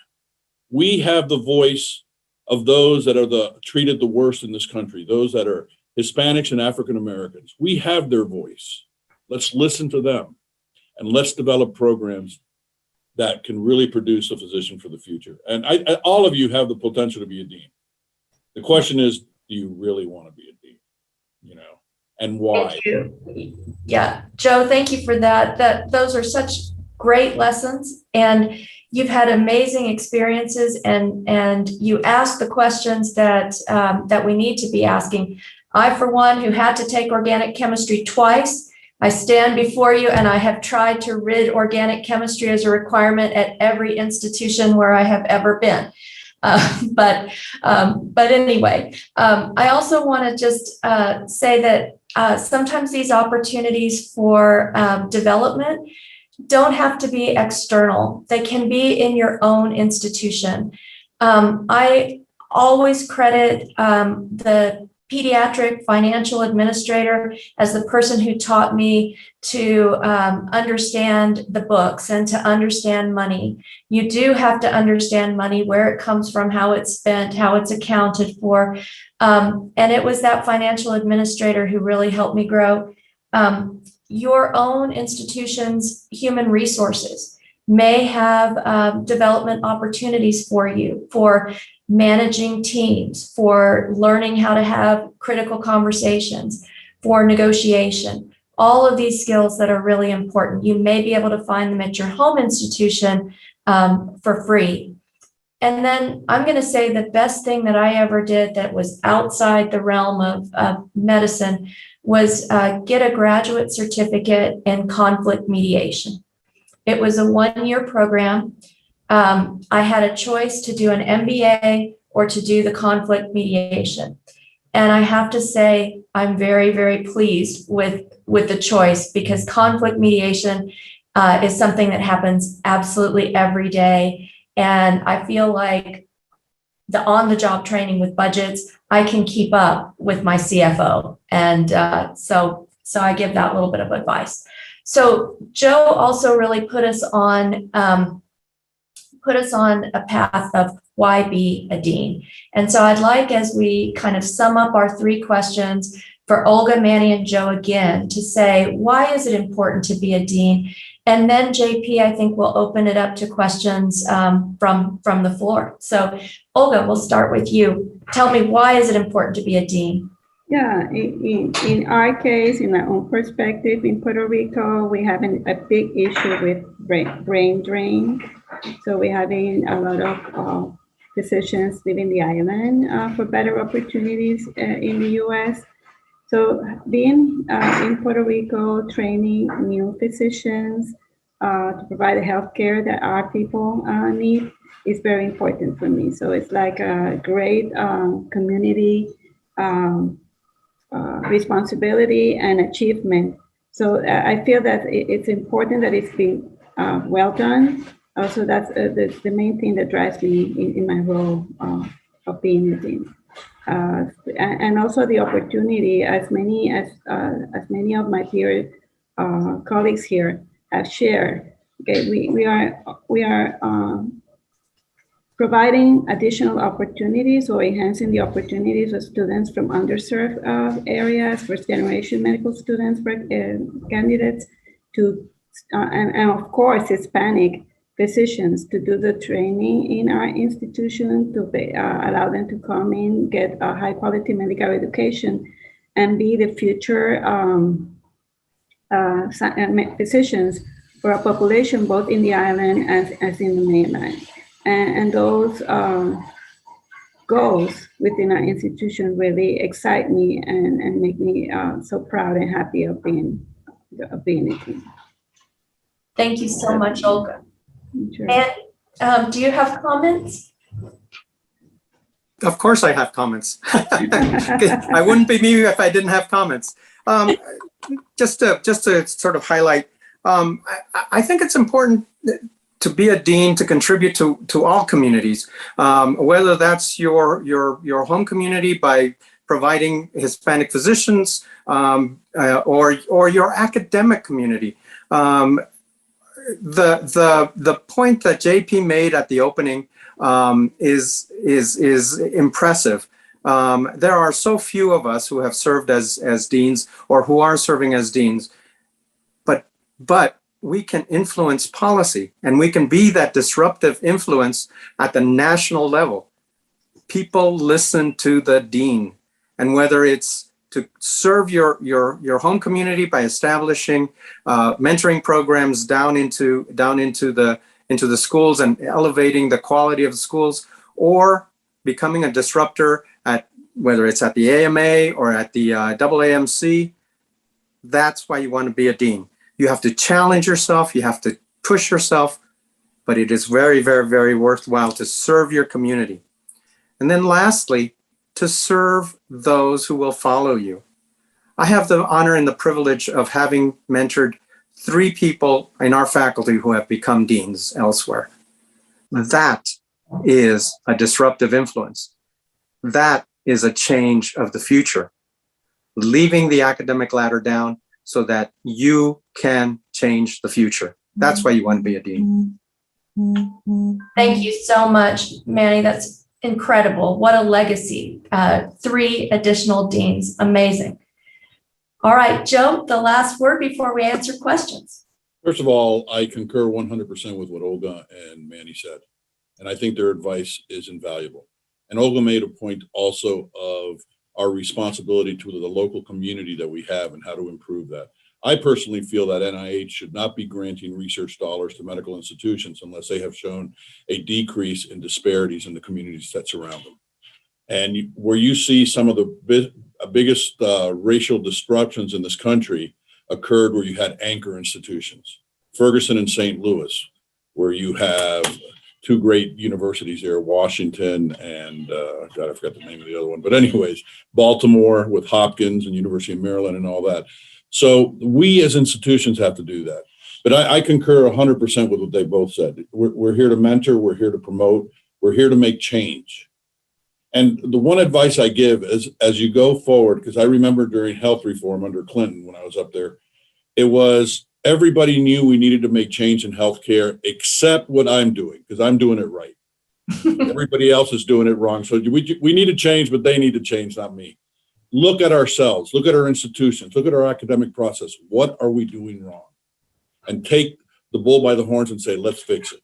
We have the voice of those that are treated the worst in this country, those that are Hispanics and African Americans. We have their voice. Let's listen to them, and let's develop programs that can really produce a physician for the future. And all of you have the potential to be a dean. The question is, do you really want to be a dean? You know, and why? Thank you. Yeah, Joe, thank you for that. Those are such great lessons, and you've had amazing experiences, and you ask the questions that we need to be asking. I, for one, who had to take organic chemistry twice, I stand before you, and I have tried to rid organic chemistry as a requirement at every institution where I have ever been. But anyway, I also want to just say that sometimes these opportunities for development don't have to be external. They can be in your own institution. I always credit the pediatric financial administrator as the person who taught me to understand the books and to understand money. You do have to understand money, where it comes from, how it's spent, how it's accounted for. And it was that financial administrator who really helped me grow. Your own institution's human resources may have development opportunities for you, for managing teams, for learning how to have critical conversations, for negotiation, all of these skills that are really important. You may be able to find them at your home institution for free. And then I'm going to say the best thing that I ever did that was outside the realm of medicine was get a graduate certificate in conflict mediation. It was a 1-year program. I had a choice to do an MBA or to do the conflict mediation. And I have to say, I'm very, very pleased with the choice, because conflict mediation is something that happens absolutely every day. And I feel like the on-the-job training with budgets, I can keep up with my CFO. And so I give that little bit of advice. So Joe also really put us on a path of why be a dean. And so I'd like, as we kind of sum up our 3 questions, for Olga, Manny, and Joe again to say, why is it important to be a dean? And then JP, I think we'll open it up to questions from the floor. So Olga, we'll start with you. Tell me, why is it important to be a dean? Yeah, in our case, in our own perspective, in Puerto Rico, we're having a big issue with brain drain. So we're having a lot of physicians leaving the island for better opportunities in the US. So being in Puerto Rico, training new physicians to provide the healthcare that our people need is very important for me. So it's like a great community responsibility and achievement. So I feel that it's important that it's been well done. Also, that's the main thing that drives me in my role of being a dean. And also the opportunity, as many of my peer colleagues here have shared. Okay, we are providing additional opportunities or enhancing the opportunities of students from underserved areas, first-generation medical students, candidates, to and of course Hispanic physicians to do the training in our institution, to allow them to come in, get a high quality medical education, and be the future physicians for our population, both in the island as in the mainland. And those goals within our institution really excite me and make me so proud and happy of being a team. Thank you so much, Olga. Sure. And do you have comments? Of course I have comments. I wouldn't be me if I didn't have comments. Just to sort of highlight, I think it's important to be a dean, to contribute to all communities, whether that's your home community by providing Hispanic physicians, or your academic community. The point that JP made at the opening is impressive. There are so few of us who have served as deans or who are serving as deans, but we can influence policy, and we can be that disruptive influence at the national level. People listen to the dean, and whether it's to serve your home community by establishing mentoring programs down into the schools and elevating the quality of the schools, or becoming a disruptor at whether it's at the AMA or at the AAMC, that's why you want to be a dean. You have to challenge yourself, you have to push yourself, but it is very, very, very worthwhile to serve your community. And then lastly, to serve those who will follow you. I have the honor and the privilege of having mentored 3 people in our faculty who have become deans elsewhere. That is a disruptive influence. That is a change of the future. Leaving the academic ladder down so that you can change the future. That's why you want to be a dean. Thank you so much, Manny. That's incredible. What a legacy. 3 additional deans. Amazing. All right, Joe, the last word before we answer questions. First of all, I concur 100% with what Olga and Manny said. And I think their advice is invaluable. And Olga made a point also of our responsibility to the local community that we have and how to improve that. I personally feel that NIH should not be granting research dollars to medical institutions unless they have shown a decrease in disparities in the communities that surround them. And where you see some of the biggest racial disruptions in this country occurred where you had anchor institutions, Ferguson and St. Louis, where you have two great universities there, Washington and, God, I forgot the name of the other one. But anyways, Baltimore with Hopkins and University of Maryland and all that. So we as institutions have to do that. But I concur 100% with what they both said. We're here to mentor, we're here to promote, we're here to make change. And the one advice I give is as you go forward, because I remember during health reform under Clinton when I was up there, it was everybody knew we needed to make change in healthcare except what I'm doing, because I'm doing it right. Everybody else is doing it wrong. So we need to change, but they need to change, not me. Look at ourselves, look at our institutions, look at our academic process. What are we doing wrong? And take the bull by the horns and say, let's fix it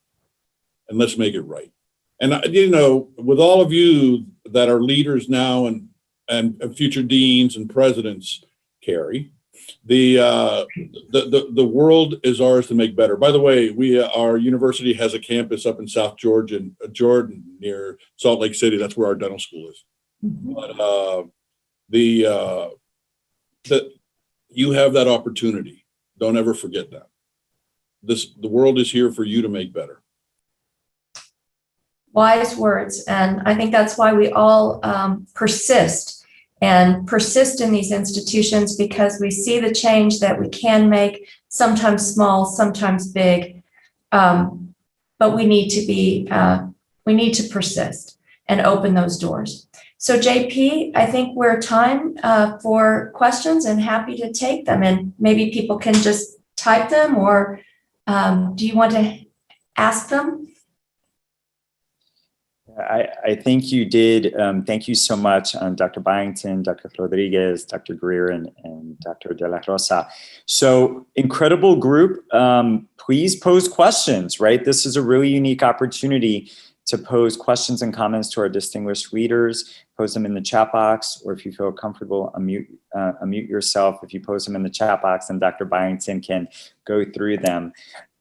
and let's make it right. And, you know, with all of you that are leaders now and future deans and presidents, Carrie, the world is ours to make better. By the way, our university has a campus up in South Jordan near Salt Lake City. That's where our dental school is. But that you have that opportunity. Don't ever forget that. The world is here for you to make better. Wise words. And I think that's why we all persist in these institutions, because we see the change that we can make, sometimes small, sometimes big. But we need to persist and open those doors. So JP, I think we're time for questions and happy to take them. And maybe people can just type them, or do you want to ask them? I think you did. Thank you so much, Dr. Byington, Dr. Rodriguez, Dr. Greer, and Dr. De La Rosa. So incredible group. Please pose questions, right? This is a really unique opportunity to pose questions and comments to our distinguished leaders. Pose them in the chat box, or if you feel comfortable, unmute yourself. If you pose them in the chat box, then Dr. Byington can go through them.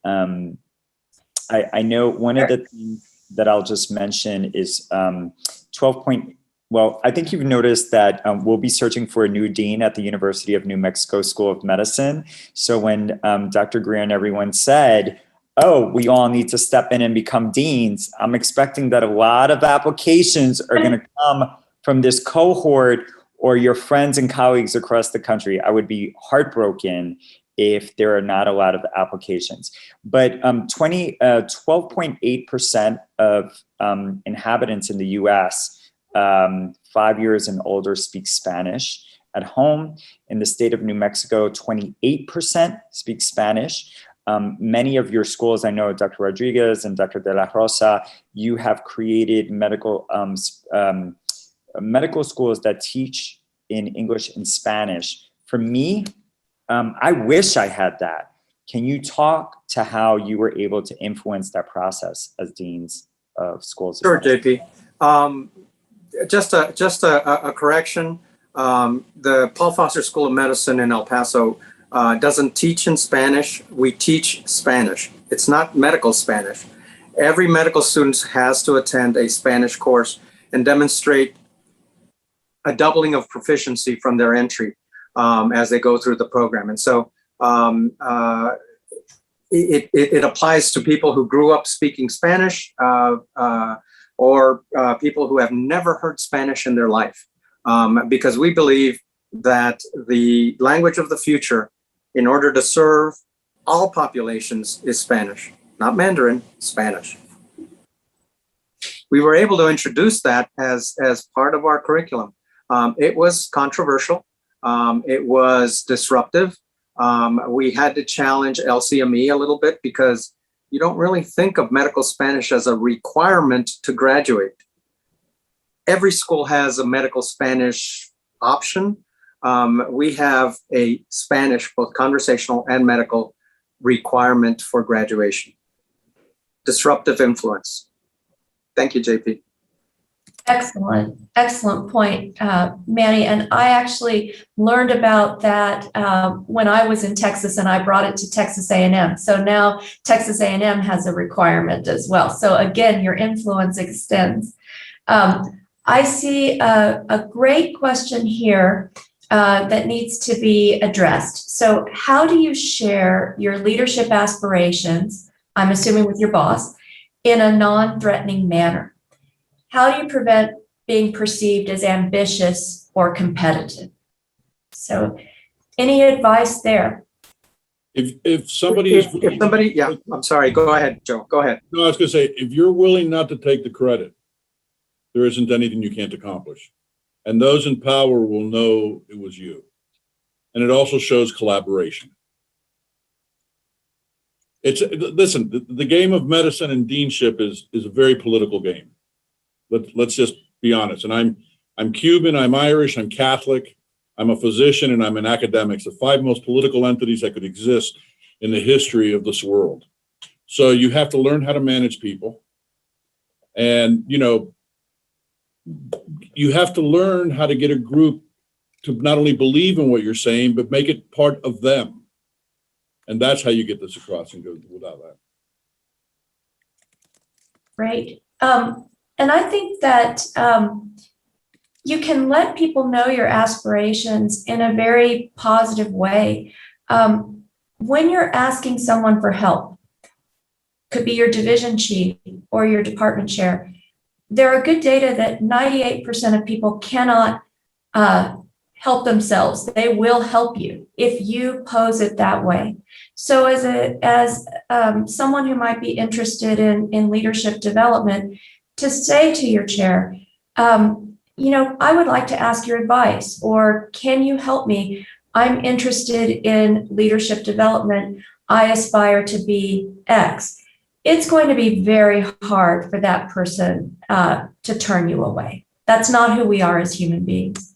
I know one of the things that I'll just mention is 12 point. Well, I think you've noticed that we'll be searching for a new dean at the University of New Mexico School of Medicine. So when Dr. Greer and everyone said, oh, we all need to step in and become deans, I'm expecting that a lot of applications are going to come from this cohort or your friends and colleagues across the country. I would be heartbroken if there are not a lot of applications. But 12.8% of inhabitants in the US 5 years and older speak Spanish at home. In the state of New Mexico, 28% speak Spanish. Many of your schools, I know Dr. Rodriguez and Dr. De La Rosa, you have created medical schools that teach in English and Spanish. For me, I wish I had that. Can you talk to how you were able to influence that process as deans of schools? Sure, JP. Just a correction. The Paul Foster School of Medicine in El Paso doesn't teach in Spanish. We teach Spanish. It's not medical Spanish. Every medical student has to attend a Spanish course and demonstrate a doubling of proficiency from their entry as they go through the program. And so it applies to people who grew up speaking Spanish or people who have never heard Spanish in their life, because we believe that the language of the future, in order to serve all populations, is Spanish, not Mandarin, Spanish. We were able to introduce that as part of our curriculum. It was controversial. It was disruptive. We had to challenge LCME a little bit because you don't really think of medical Spanish as a requirement to graduate. Every school has a medical Spanish option. We have a Spanish, both conversational and medical, requirement for graduation. Disruptive influence. Thank you, JP. Excellent point, Manny. And I actually learned about that when I was in Texas, and I brought it to Texas A&M. So now Texas A&M has a requirement as well. So again, your influence extends. I see a great question here that needs to be addressed. So how do you share your leadership aspirations, I'm assuming with your boss, in a non-threatening manner? How do you prevent being perceived as ambitious or competitive? So any advice there? If somebody is, if somebody, yeah, I'm sorry, go ahead, Joe, go ahead. no, I was going to say, if you're willing not to take the credit, there isn't anything you can't accomplish. And those in power will know it was you. And it also shows collaboration. Listen, the game of medicine and deanship is a very political game. Let's just be honest. And I'm Cuban, I'm Irish, I'm Catholic, I'm a physician, and I'm an academic. The 5 most political entities that could exist in the history of this world. So you have to learn how to manage people. And, you have to learn how to get a group to not only believe in what you're saying, but make it part of them. And that's how you get this across and go without that. Great. And I think that you can let people know your aspirations in a very positive way. When you're asking someone for help, could be your division chief or your department chair, there are good data that 98% of people cannot help themselves. They will help you if you pose it that way. So as someone who might be interested in leadership development, to say to your chair, I would like to ask your advice, or can you help me? I'm interested in leadership development. I aspire to be X. It's going to be very hard for that person to turn you away. That's not who we are as human beings.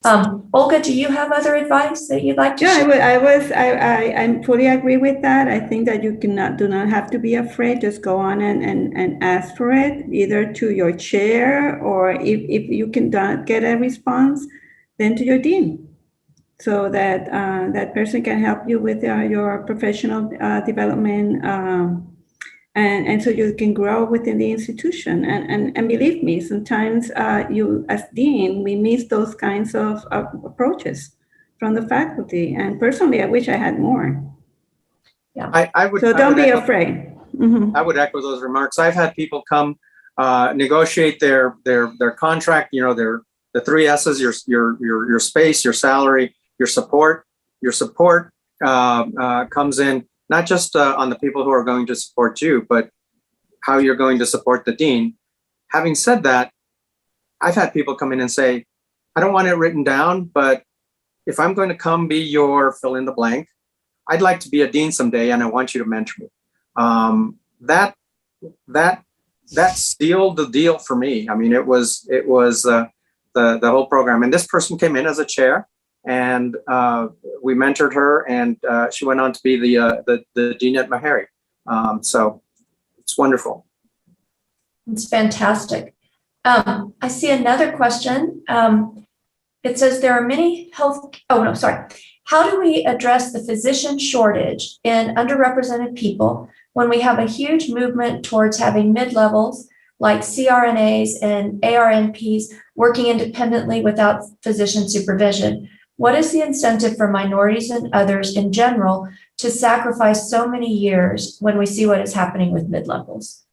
Olga, do you have other advice that you'd like to share? I fully agree with that. I think that you do not have to be afraid. Just go on and ask for it, either to your chair, or if you cannot get a response, then to your dean, so that that person can help you with your professional development, and so you can grow within the institution. And believe me, sometimes you as dean, we miss those kinds of approaches from the faculty. And personally, I wish I had more. Yeah. I would. So don't be afraid. Mm-hmm. I would echo those remarks. I've had people come negotiate their contract. The 3 S's: your space, your salary, your support. Your support comes in not just on the people who are going to support you, but how you're going to support the dean. Having said that, I've had people come in and say, I don't want it written down, but if I'm going to come be your fill in the blank, I'd like to be a dean someday, and I want you to mentor me. That sealed the deal for me. I mean, it was the whole program. And this person came in as a chair, and we mentored her, and she went on to be the dean at Meharry. So it's wonderful. It's fantastic. I see another question. It says there are many How do we address the physician shortage in underrepresented people when we have a huge movement towards having mid-levels like CRNAs and ARNPs working independently without physician supervision? What is the incentive for minorities and others in general to sacrifice so many years when we see what is happening with mid-levels?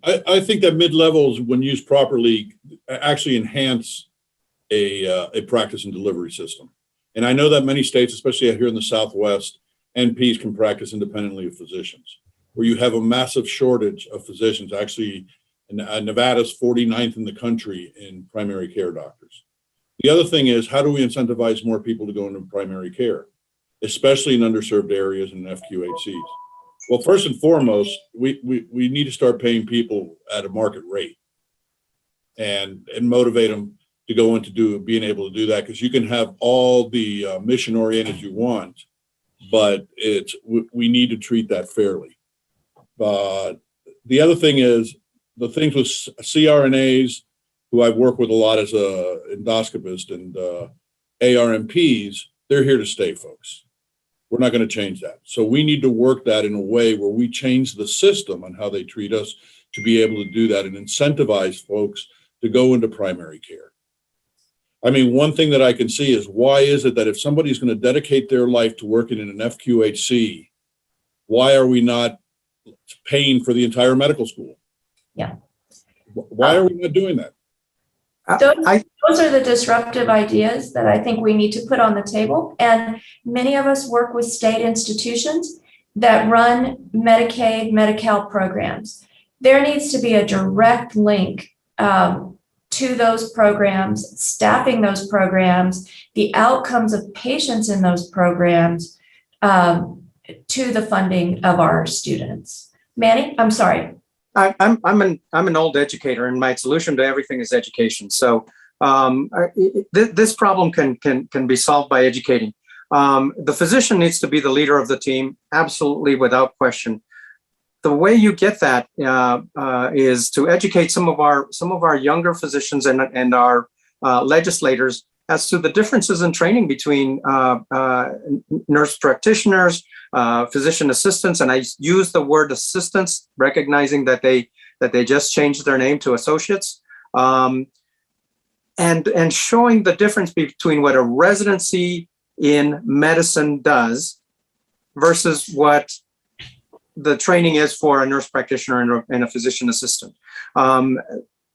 I think that mid-levels, when used properly, actually enhance a practice and delivery system. And I know that many states, especially here in the Southwest, NPs can practice independently of physicians, where you have a massive shortage of physicians. Actually, Nevada's 49th in the country in primary care doctors. The other thing is, how do we incentivize more people to go into primary care, especially in underserved areas and FQHCs? Well, first and foremost, we need to start paying people at a market rate and motivate them to go into being able to do that, because you can have all the mission oriented you want, but we need to treat that fairly. But the other thing is, the things with CRNAs, who I've worked with a lot as a endoscopist, and ARMPs, they're here to stay, folks. We're not going to change that. So we need to work that in a way where we change the system on how they treat us to be able to do that and incentivize folks to go into primary care. I mean, one thing that I can see is, why is it that if somebody's going to dedicate their life to working in an FQHC, why are we not paying for the entire medical school? Yeah. Why are we not doing that? Those are the disruptive ideas that I think we need to put on the table. And many of us work with state institutions that run Medicaid, Medi-Cal programs. There needs to be a direct link to those programs, staffing those programs, the outcomes of patients in those programs, to the funding of our students. Manny, I'm sorry. I'm an old educator, and my solution to everything is education. So this problem can be solved by educating. The physician needs to be the leader of the team, absolutely, without question. The way you get that is to educate some of our younger physicians and our legislators as to the differences in training between nurse practitioners, physician assistants, and I use the word assistants, recognizing that they just changed their name to associates, and showing the difference between what a residency in medicine does versus what the training is for a nurse practitioner and a physician assistant.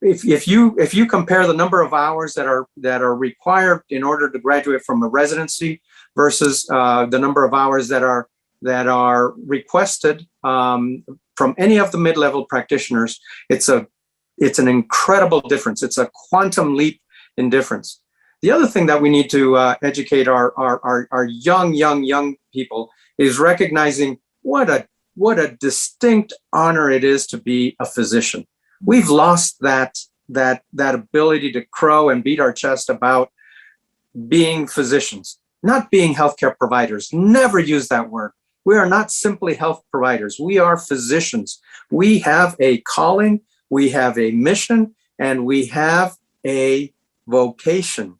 If you compare the number of hours that are required in order to graduate from a residency versus the number of hours that are requested from any of the mid-level practitioners, it's an incredible difference. It's a quantum leap in difference. The other thing that we need to educate our young people is recognizing what a distinct honor it is to be a physician. We've lost that ability to crow and beat our chest about being physicians, not being healthcare providers. Never use that word. We are not simply health providers. We are physicians. We have a calling, we have a mission, and we have a vocation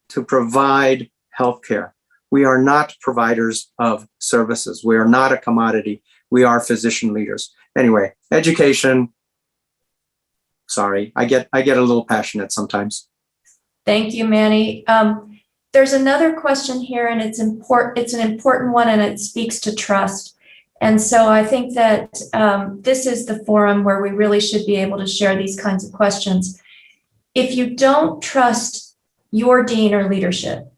to provide healthcare. We are not providers of services. We are not a commodity. We are physician leaders. Anyway, education. Sorry, I get a little passionate sometimes. Thank you, Manny. There's another question here, and it's an important one, and it speaks to trust. And so I think that this is the forum where we really should be able to share these kinds of questions. If you don't trust your dean or leadership,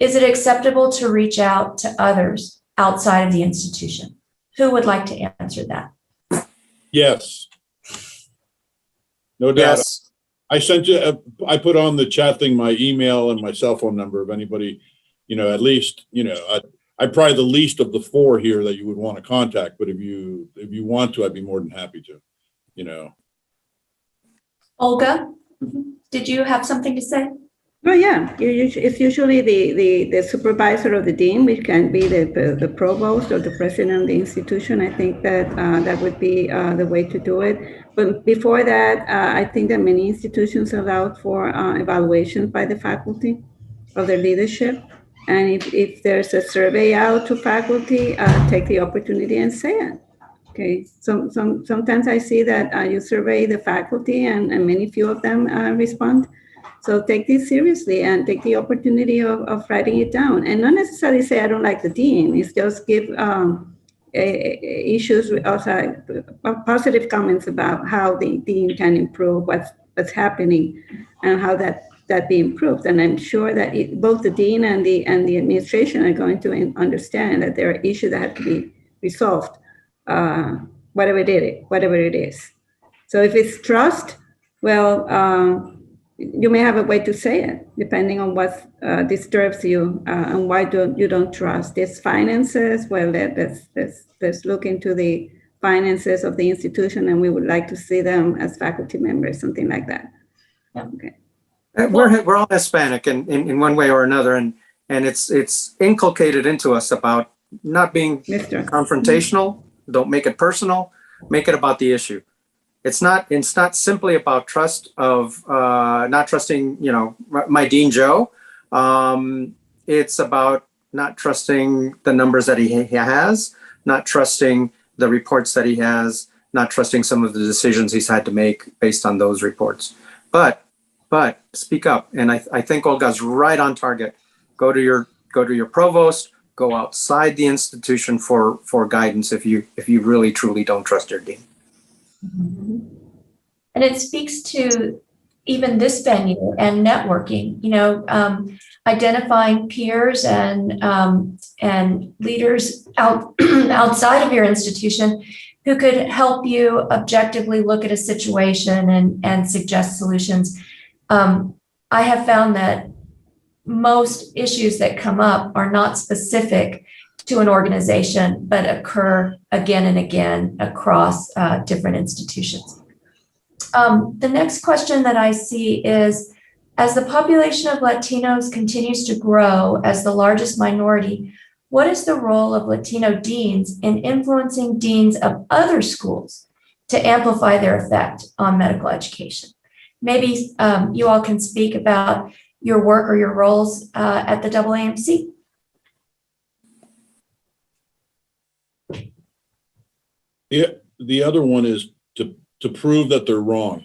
is it acceptable to reach out to others outside of the institution? Who would like to answer that? Yes. No doubt. Yes. I sent you, I put on the chat thing my email and my cell phone number of anybody, at least, I'm probably the least of the four here that you would want to contact, but if you want to, I'd be more than happy to, Olga, did you have something to say? Oh yeah, it's usually the supervisor or the dean, which can be the provost or the president of the institution. I think that that would be the way to do it. But before that, I think that many institutions allow for evaluations by the faculty of their leadership. And if there's a survey out to faculty, take the opportunity and say it. Okay, sometimes I see that you survey the faculty and many few of them respond. So take this seriously and take the opportunity of writing it down, and not necessarily say I don't like the dean. It's just give issues, also positive comments about how the dean can improve what's happening and how that be improved. And I'm sure that both the dean and the administration are going to understand that there are issues that have to be resolved, whatever it is. So if it's trust, well. You may have a way to say it, depending on what disturbs you and why you don't trust. There's finances. Well, let's look into the finances of the institution, and we would like to see them as faculty members, something like that. Yeah. Okay. We're all Hispanic in one way or another, and it's inculcated into us about not being confrontational. Don't make it personal. Make it about the issue. It's not simply about trust of not trusting, my Dean Joe. It's about not trusting the numbers that he has, not trusting the reports that he has, not trusting some of the decisions he's had to make based on those reports. But speak up. And I think Olga's right on target. Go to your provost, go outside the institution for guidance if you really truly don't trust your dean. And it speaks to even this venue and networking, identifying peers and leaders outside of your institution who could help you objectively look at a situation and suggest solutions. I have found that most issues that come up are not specific to an organization, but occur again and again across different institutions. The next question that I see is, as the population of Latinos continues to grow as the largest minority, what is the role of Latino deans in influencing deans of other schools to amplify their effect on medical education? Maybe you all can speak about your work or your roles at the AAMC. The other one is to prove that they're wrong,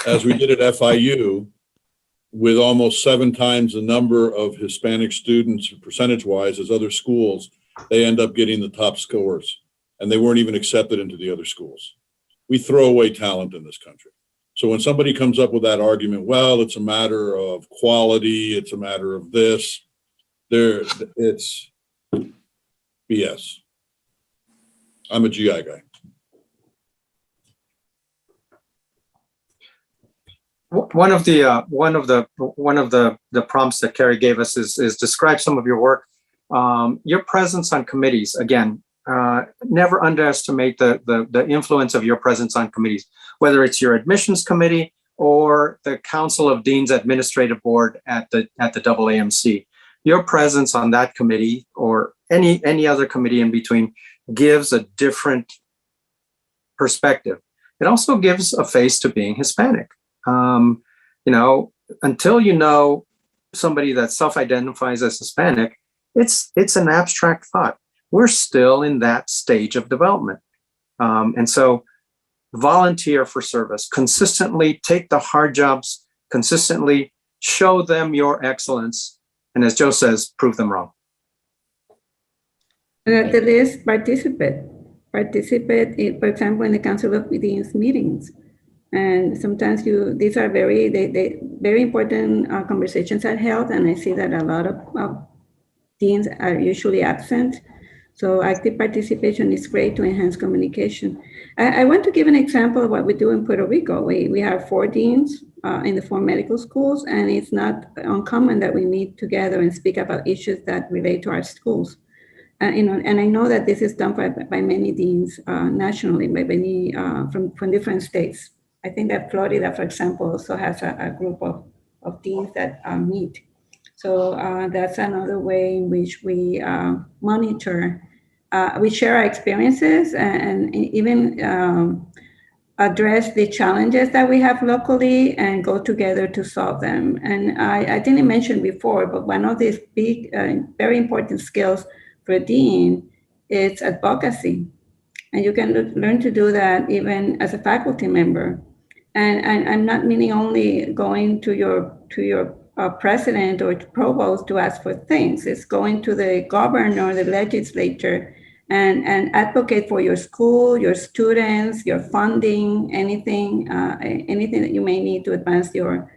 as we did at FIU, with almost 7 times the number of Hispanic students percentage-wise as other schools. They end up getting the top scores, and they weren't even accepted into the other schools. We throw away talent in this country. So when somebody comes up with that argument, well, it's a matter of quality, it's a matter of this, it's BS. I'm a GI guy. One of the prompts that Carrie gave us is describe some of your work. Your presence on committees, again, never underestimate the influence of your presence on committees, whether it's your admissions committee or the Council of Deans Administrative Board at the AAMC. Your presence on that committee or any other committee in between gives a different perspective. It also gives a face to being Hispanic. Until you know somebody that self-identifies as Hispanic, it's an abstract thought. We're still in that stage of development. And so volunteer for service, consistently take the hard jobs, consistently show them your excellence. And as Joe says, prove them wrong. And at the least, participate, for example, in the Council of Deans meetings. And sometimes these are very important conversations are held, and I see that a lot of deans are usually absent. So active participation is great to enhance communication. I want to give an example of what we do in Puerto Rico. We have 4 deans in the 4 medical schools, and it's not uncommon that we meet together and speak about issues that relate to our schools. And I know that this is done by many deans nationally, by many from different states. I think that Florida, for example, also has a group of deans that meet. So that's another way in which we monitor. We share our experiences and even address the challenges that we have locally and go together to solve them. And I didn't mention before, but one of these big, very important skills for a dean is advocacy. And you can learn to do that even as a faculty member. And I'm not meaning only going to your president or to provost to ask for things. It's going to the governor, the legislature, and advocate for your school, your students, your funding, anything that you may need to advance your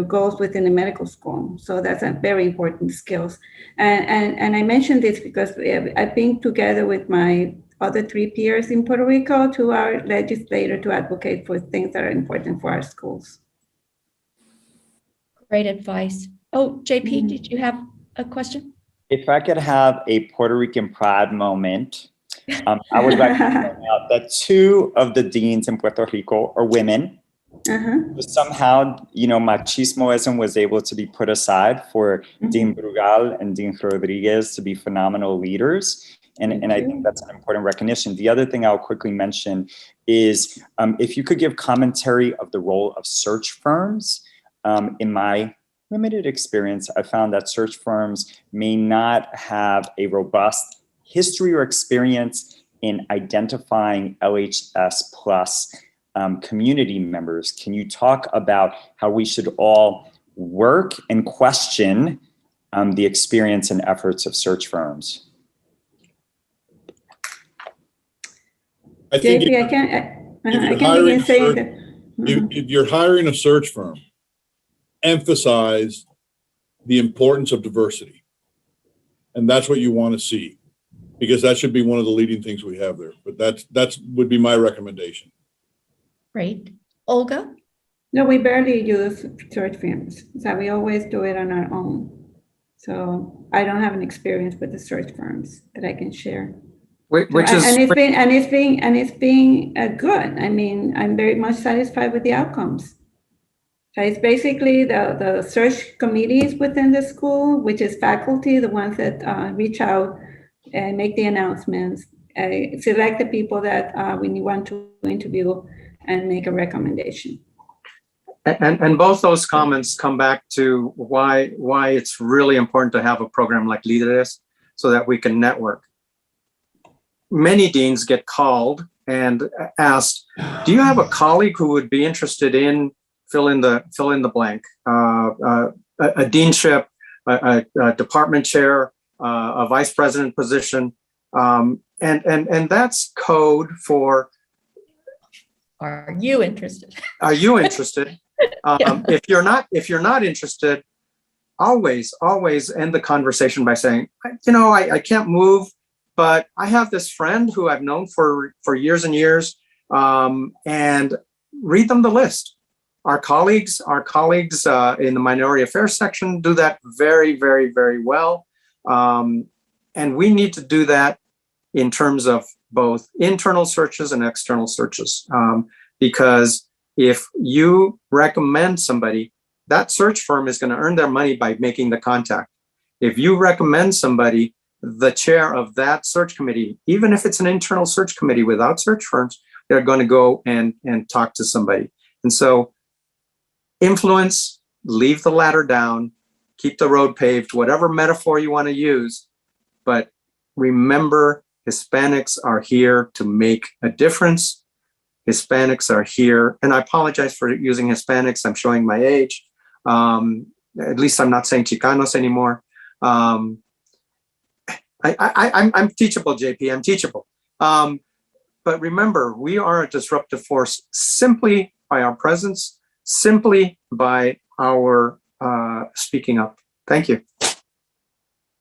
goals within the medical school. So that's a very important skills. And I mentioned this because I've been together with my other 3 peers in Puerto Rico to our legislator to advocate for things that are important for our schools. Great advice. Oh, JP, did you have a question? If I could have a Puerto Rican pride moment, I would like to point out that 2 of the deans in Puerto Rico are women. Somehow, machismoism was able to be put aside for Dean Brugal and Dean Rodriguez to be phenomenal leaders. And I think that's an important recognition. The other thing I'll quickly mention is if you could give commentary of the role of search firms. In my limited experience, I found that search firms may not have a robust history or experience in identifying LHS plus community members. Can you talk about how we should all work and question the experience and efforts of search firms? I think JP, I can begin saying that. if you're hiring a search firm, emphasize the importance of diversity. And that's what you want to see, because that should be one of the leading things we have there. But that's would be my recommendation. Great. Olga? No, we barely use search firms. So we always do it on our own. So I don't have an experience with the search firms that I can share. It's been good. I mean, I'm very much satisfied with the outcomes. So it's basically the search committees within the school, which is faculty, the ones that reach out and make the announcements, select the people that we want to interview and make a recommendation. And both those comments come back to why it's really important to have a program like Líderes so that we can network. Many deans get called and asked, do you have a colleague who would be interested in fill in the blank, a deanship, a department chair, a vice president position, and that's code for. Are you interested? Are you interested? Yeah. If you're not interested, always end the conversation by saying, I can't move, but I have this friend who I've known for years and years, and read them the list. Our colleagues in the minority affairs section do that very, very, very well. And we need to do that in terms of both internal searches and external searches. Because if you recommend somebody, that search firm is going to earn their money by making the contact. If you recommend somebody, the chair of that search committee, even if it's an internal search committee without search firms, they're going to go and talk to somebody. And so influence, leave the ladder down, keep the road paved, whatever metaphor you want to use. But remember, Hispanics are here to make a difference. Hispanics are here, and I apologize for using Hispanics. I'm showing my age. At least I'm not saying Chicanos anymore. I'm teachable, JP. I'm teachable. But remember, we are a disruptive force simply by our presence, simply by our speaking up. Thank you.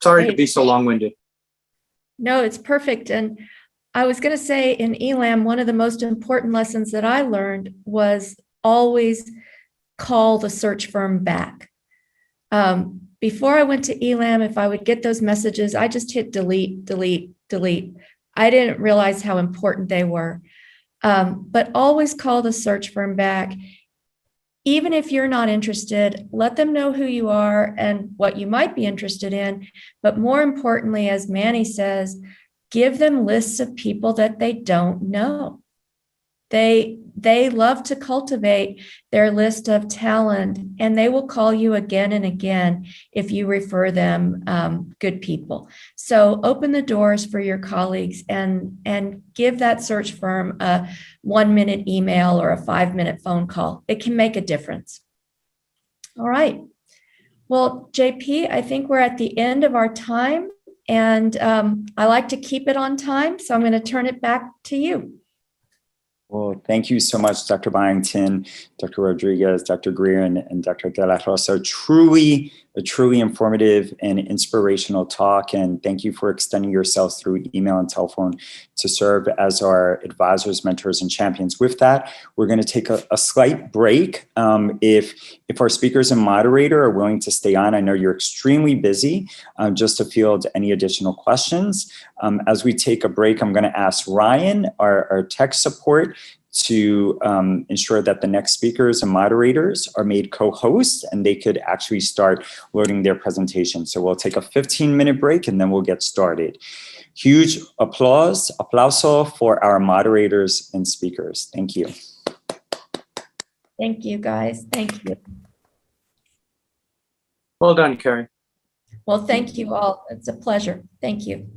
Sorry to be so long-winded. No, it's perfect. And I was going to say in ELAM, one of the most important lessons that I learned was always call the search firm back. Before I went to ELAM, if I would get those messages, I just hit delete, delete, delete. I didn't realize how important they were. But always call the search firm back. Even if you're not interested, let them know who you are and what you might be interested in. But more importantly, as Manny says, give them lists of people that they don't know. They love to cultivate their list of talent, and they will call you again and again if you refer them good people. So open the doors for your colleagues and give that search firm a 1-minute email or a 5-minute phone call. It can make a difference. All right. Well, JP, I think we're at the end of our time, and I like to keep it on time, so I'm going to turn it back to you. Well, thank you so much, Dr. Byington, Dr. Rodriguez, Dr. Greer, and Dr. De La Rosa. A truly informative and inspirational talk. And thank you for extending yourselves through email and telephone to serve as our advisors, mentors, and champions. With that, we're going to take a slight break. If our speakers and moderator are willing to stay on, I know you're extremely busy, just to field any additional questions. As we take a break, I'm going to ask Ryan, our tech support, to ensure that the next speakers and moderators are made co-hosts and they could actually start loading their presentation. So we'll take a 15-minute break and then we'll get started. Huge applauso for our moderators and speakers. Thank you. Thank you, guys. Thank you. Well done, Carrie. Well, thank you all. It's a pleasure. Thank you.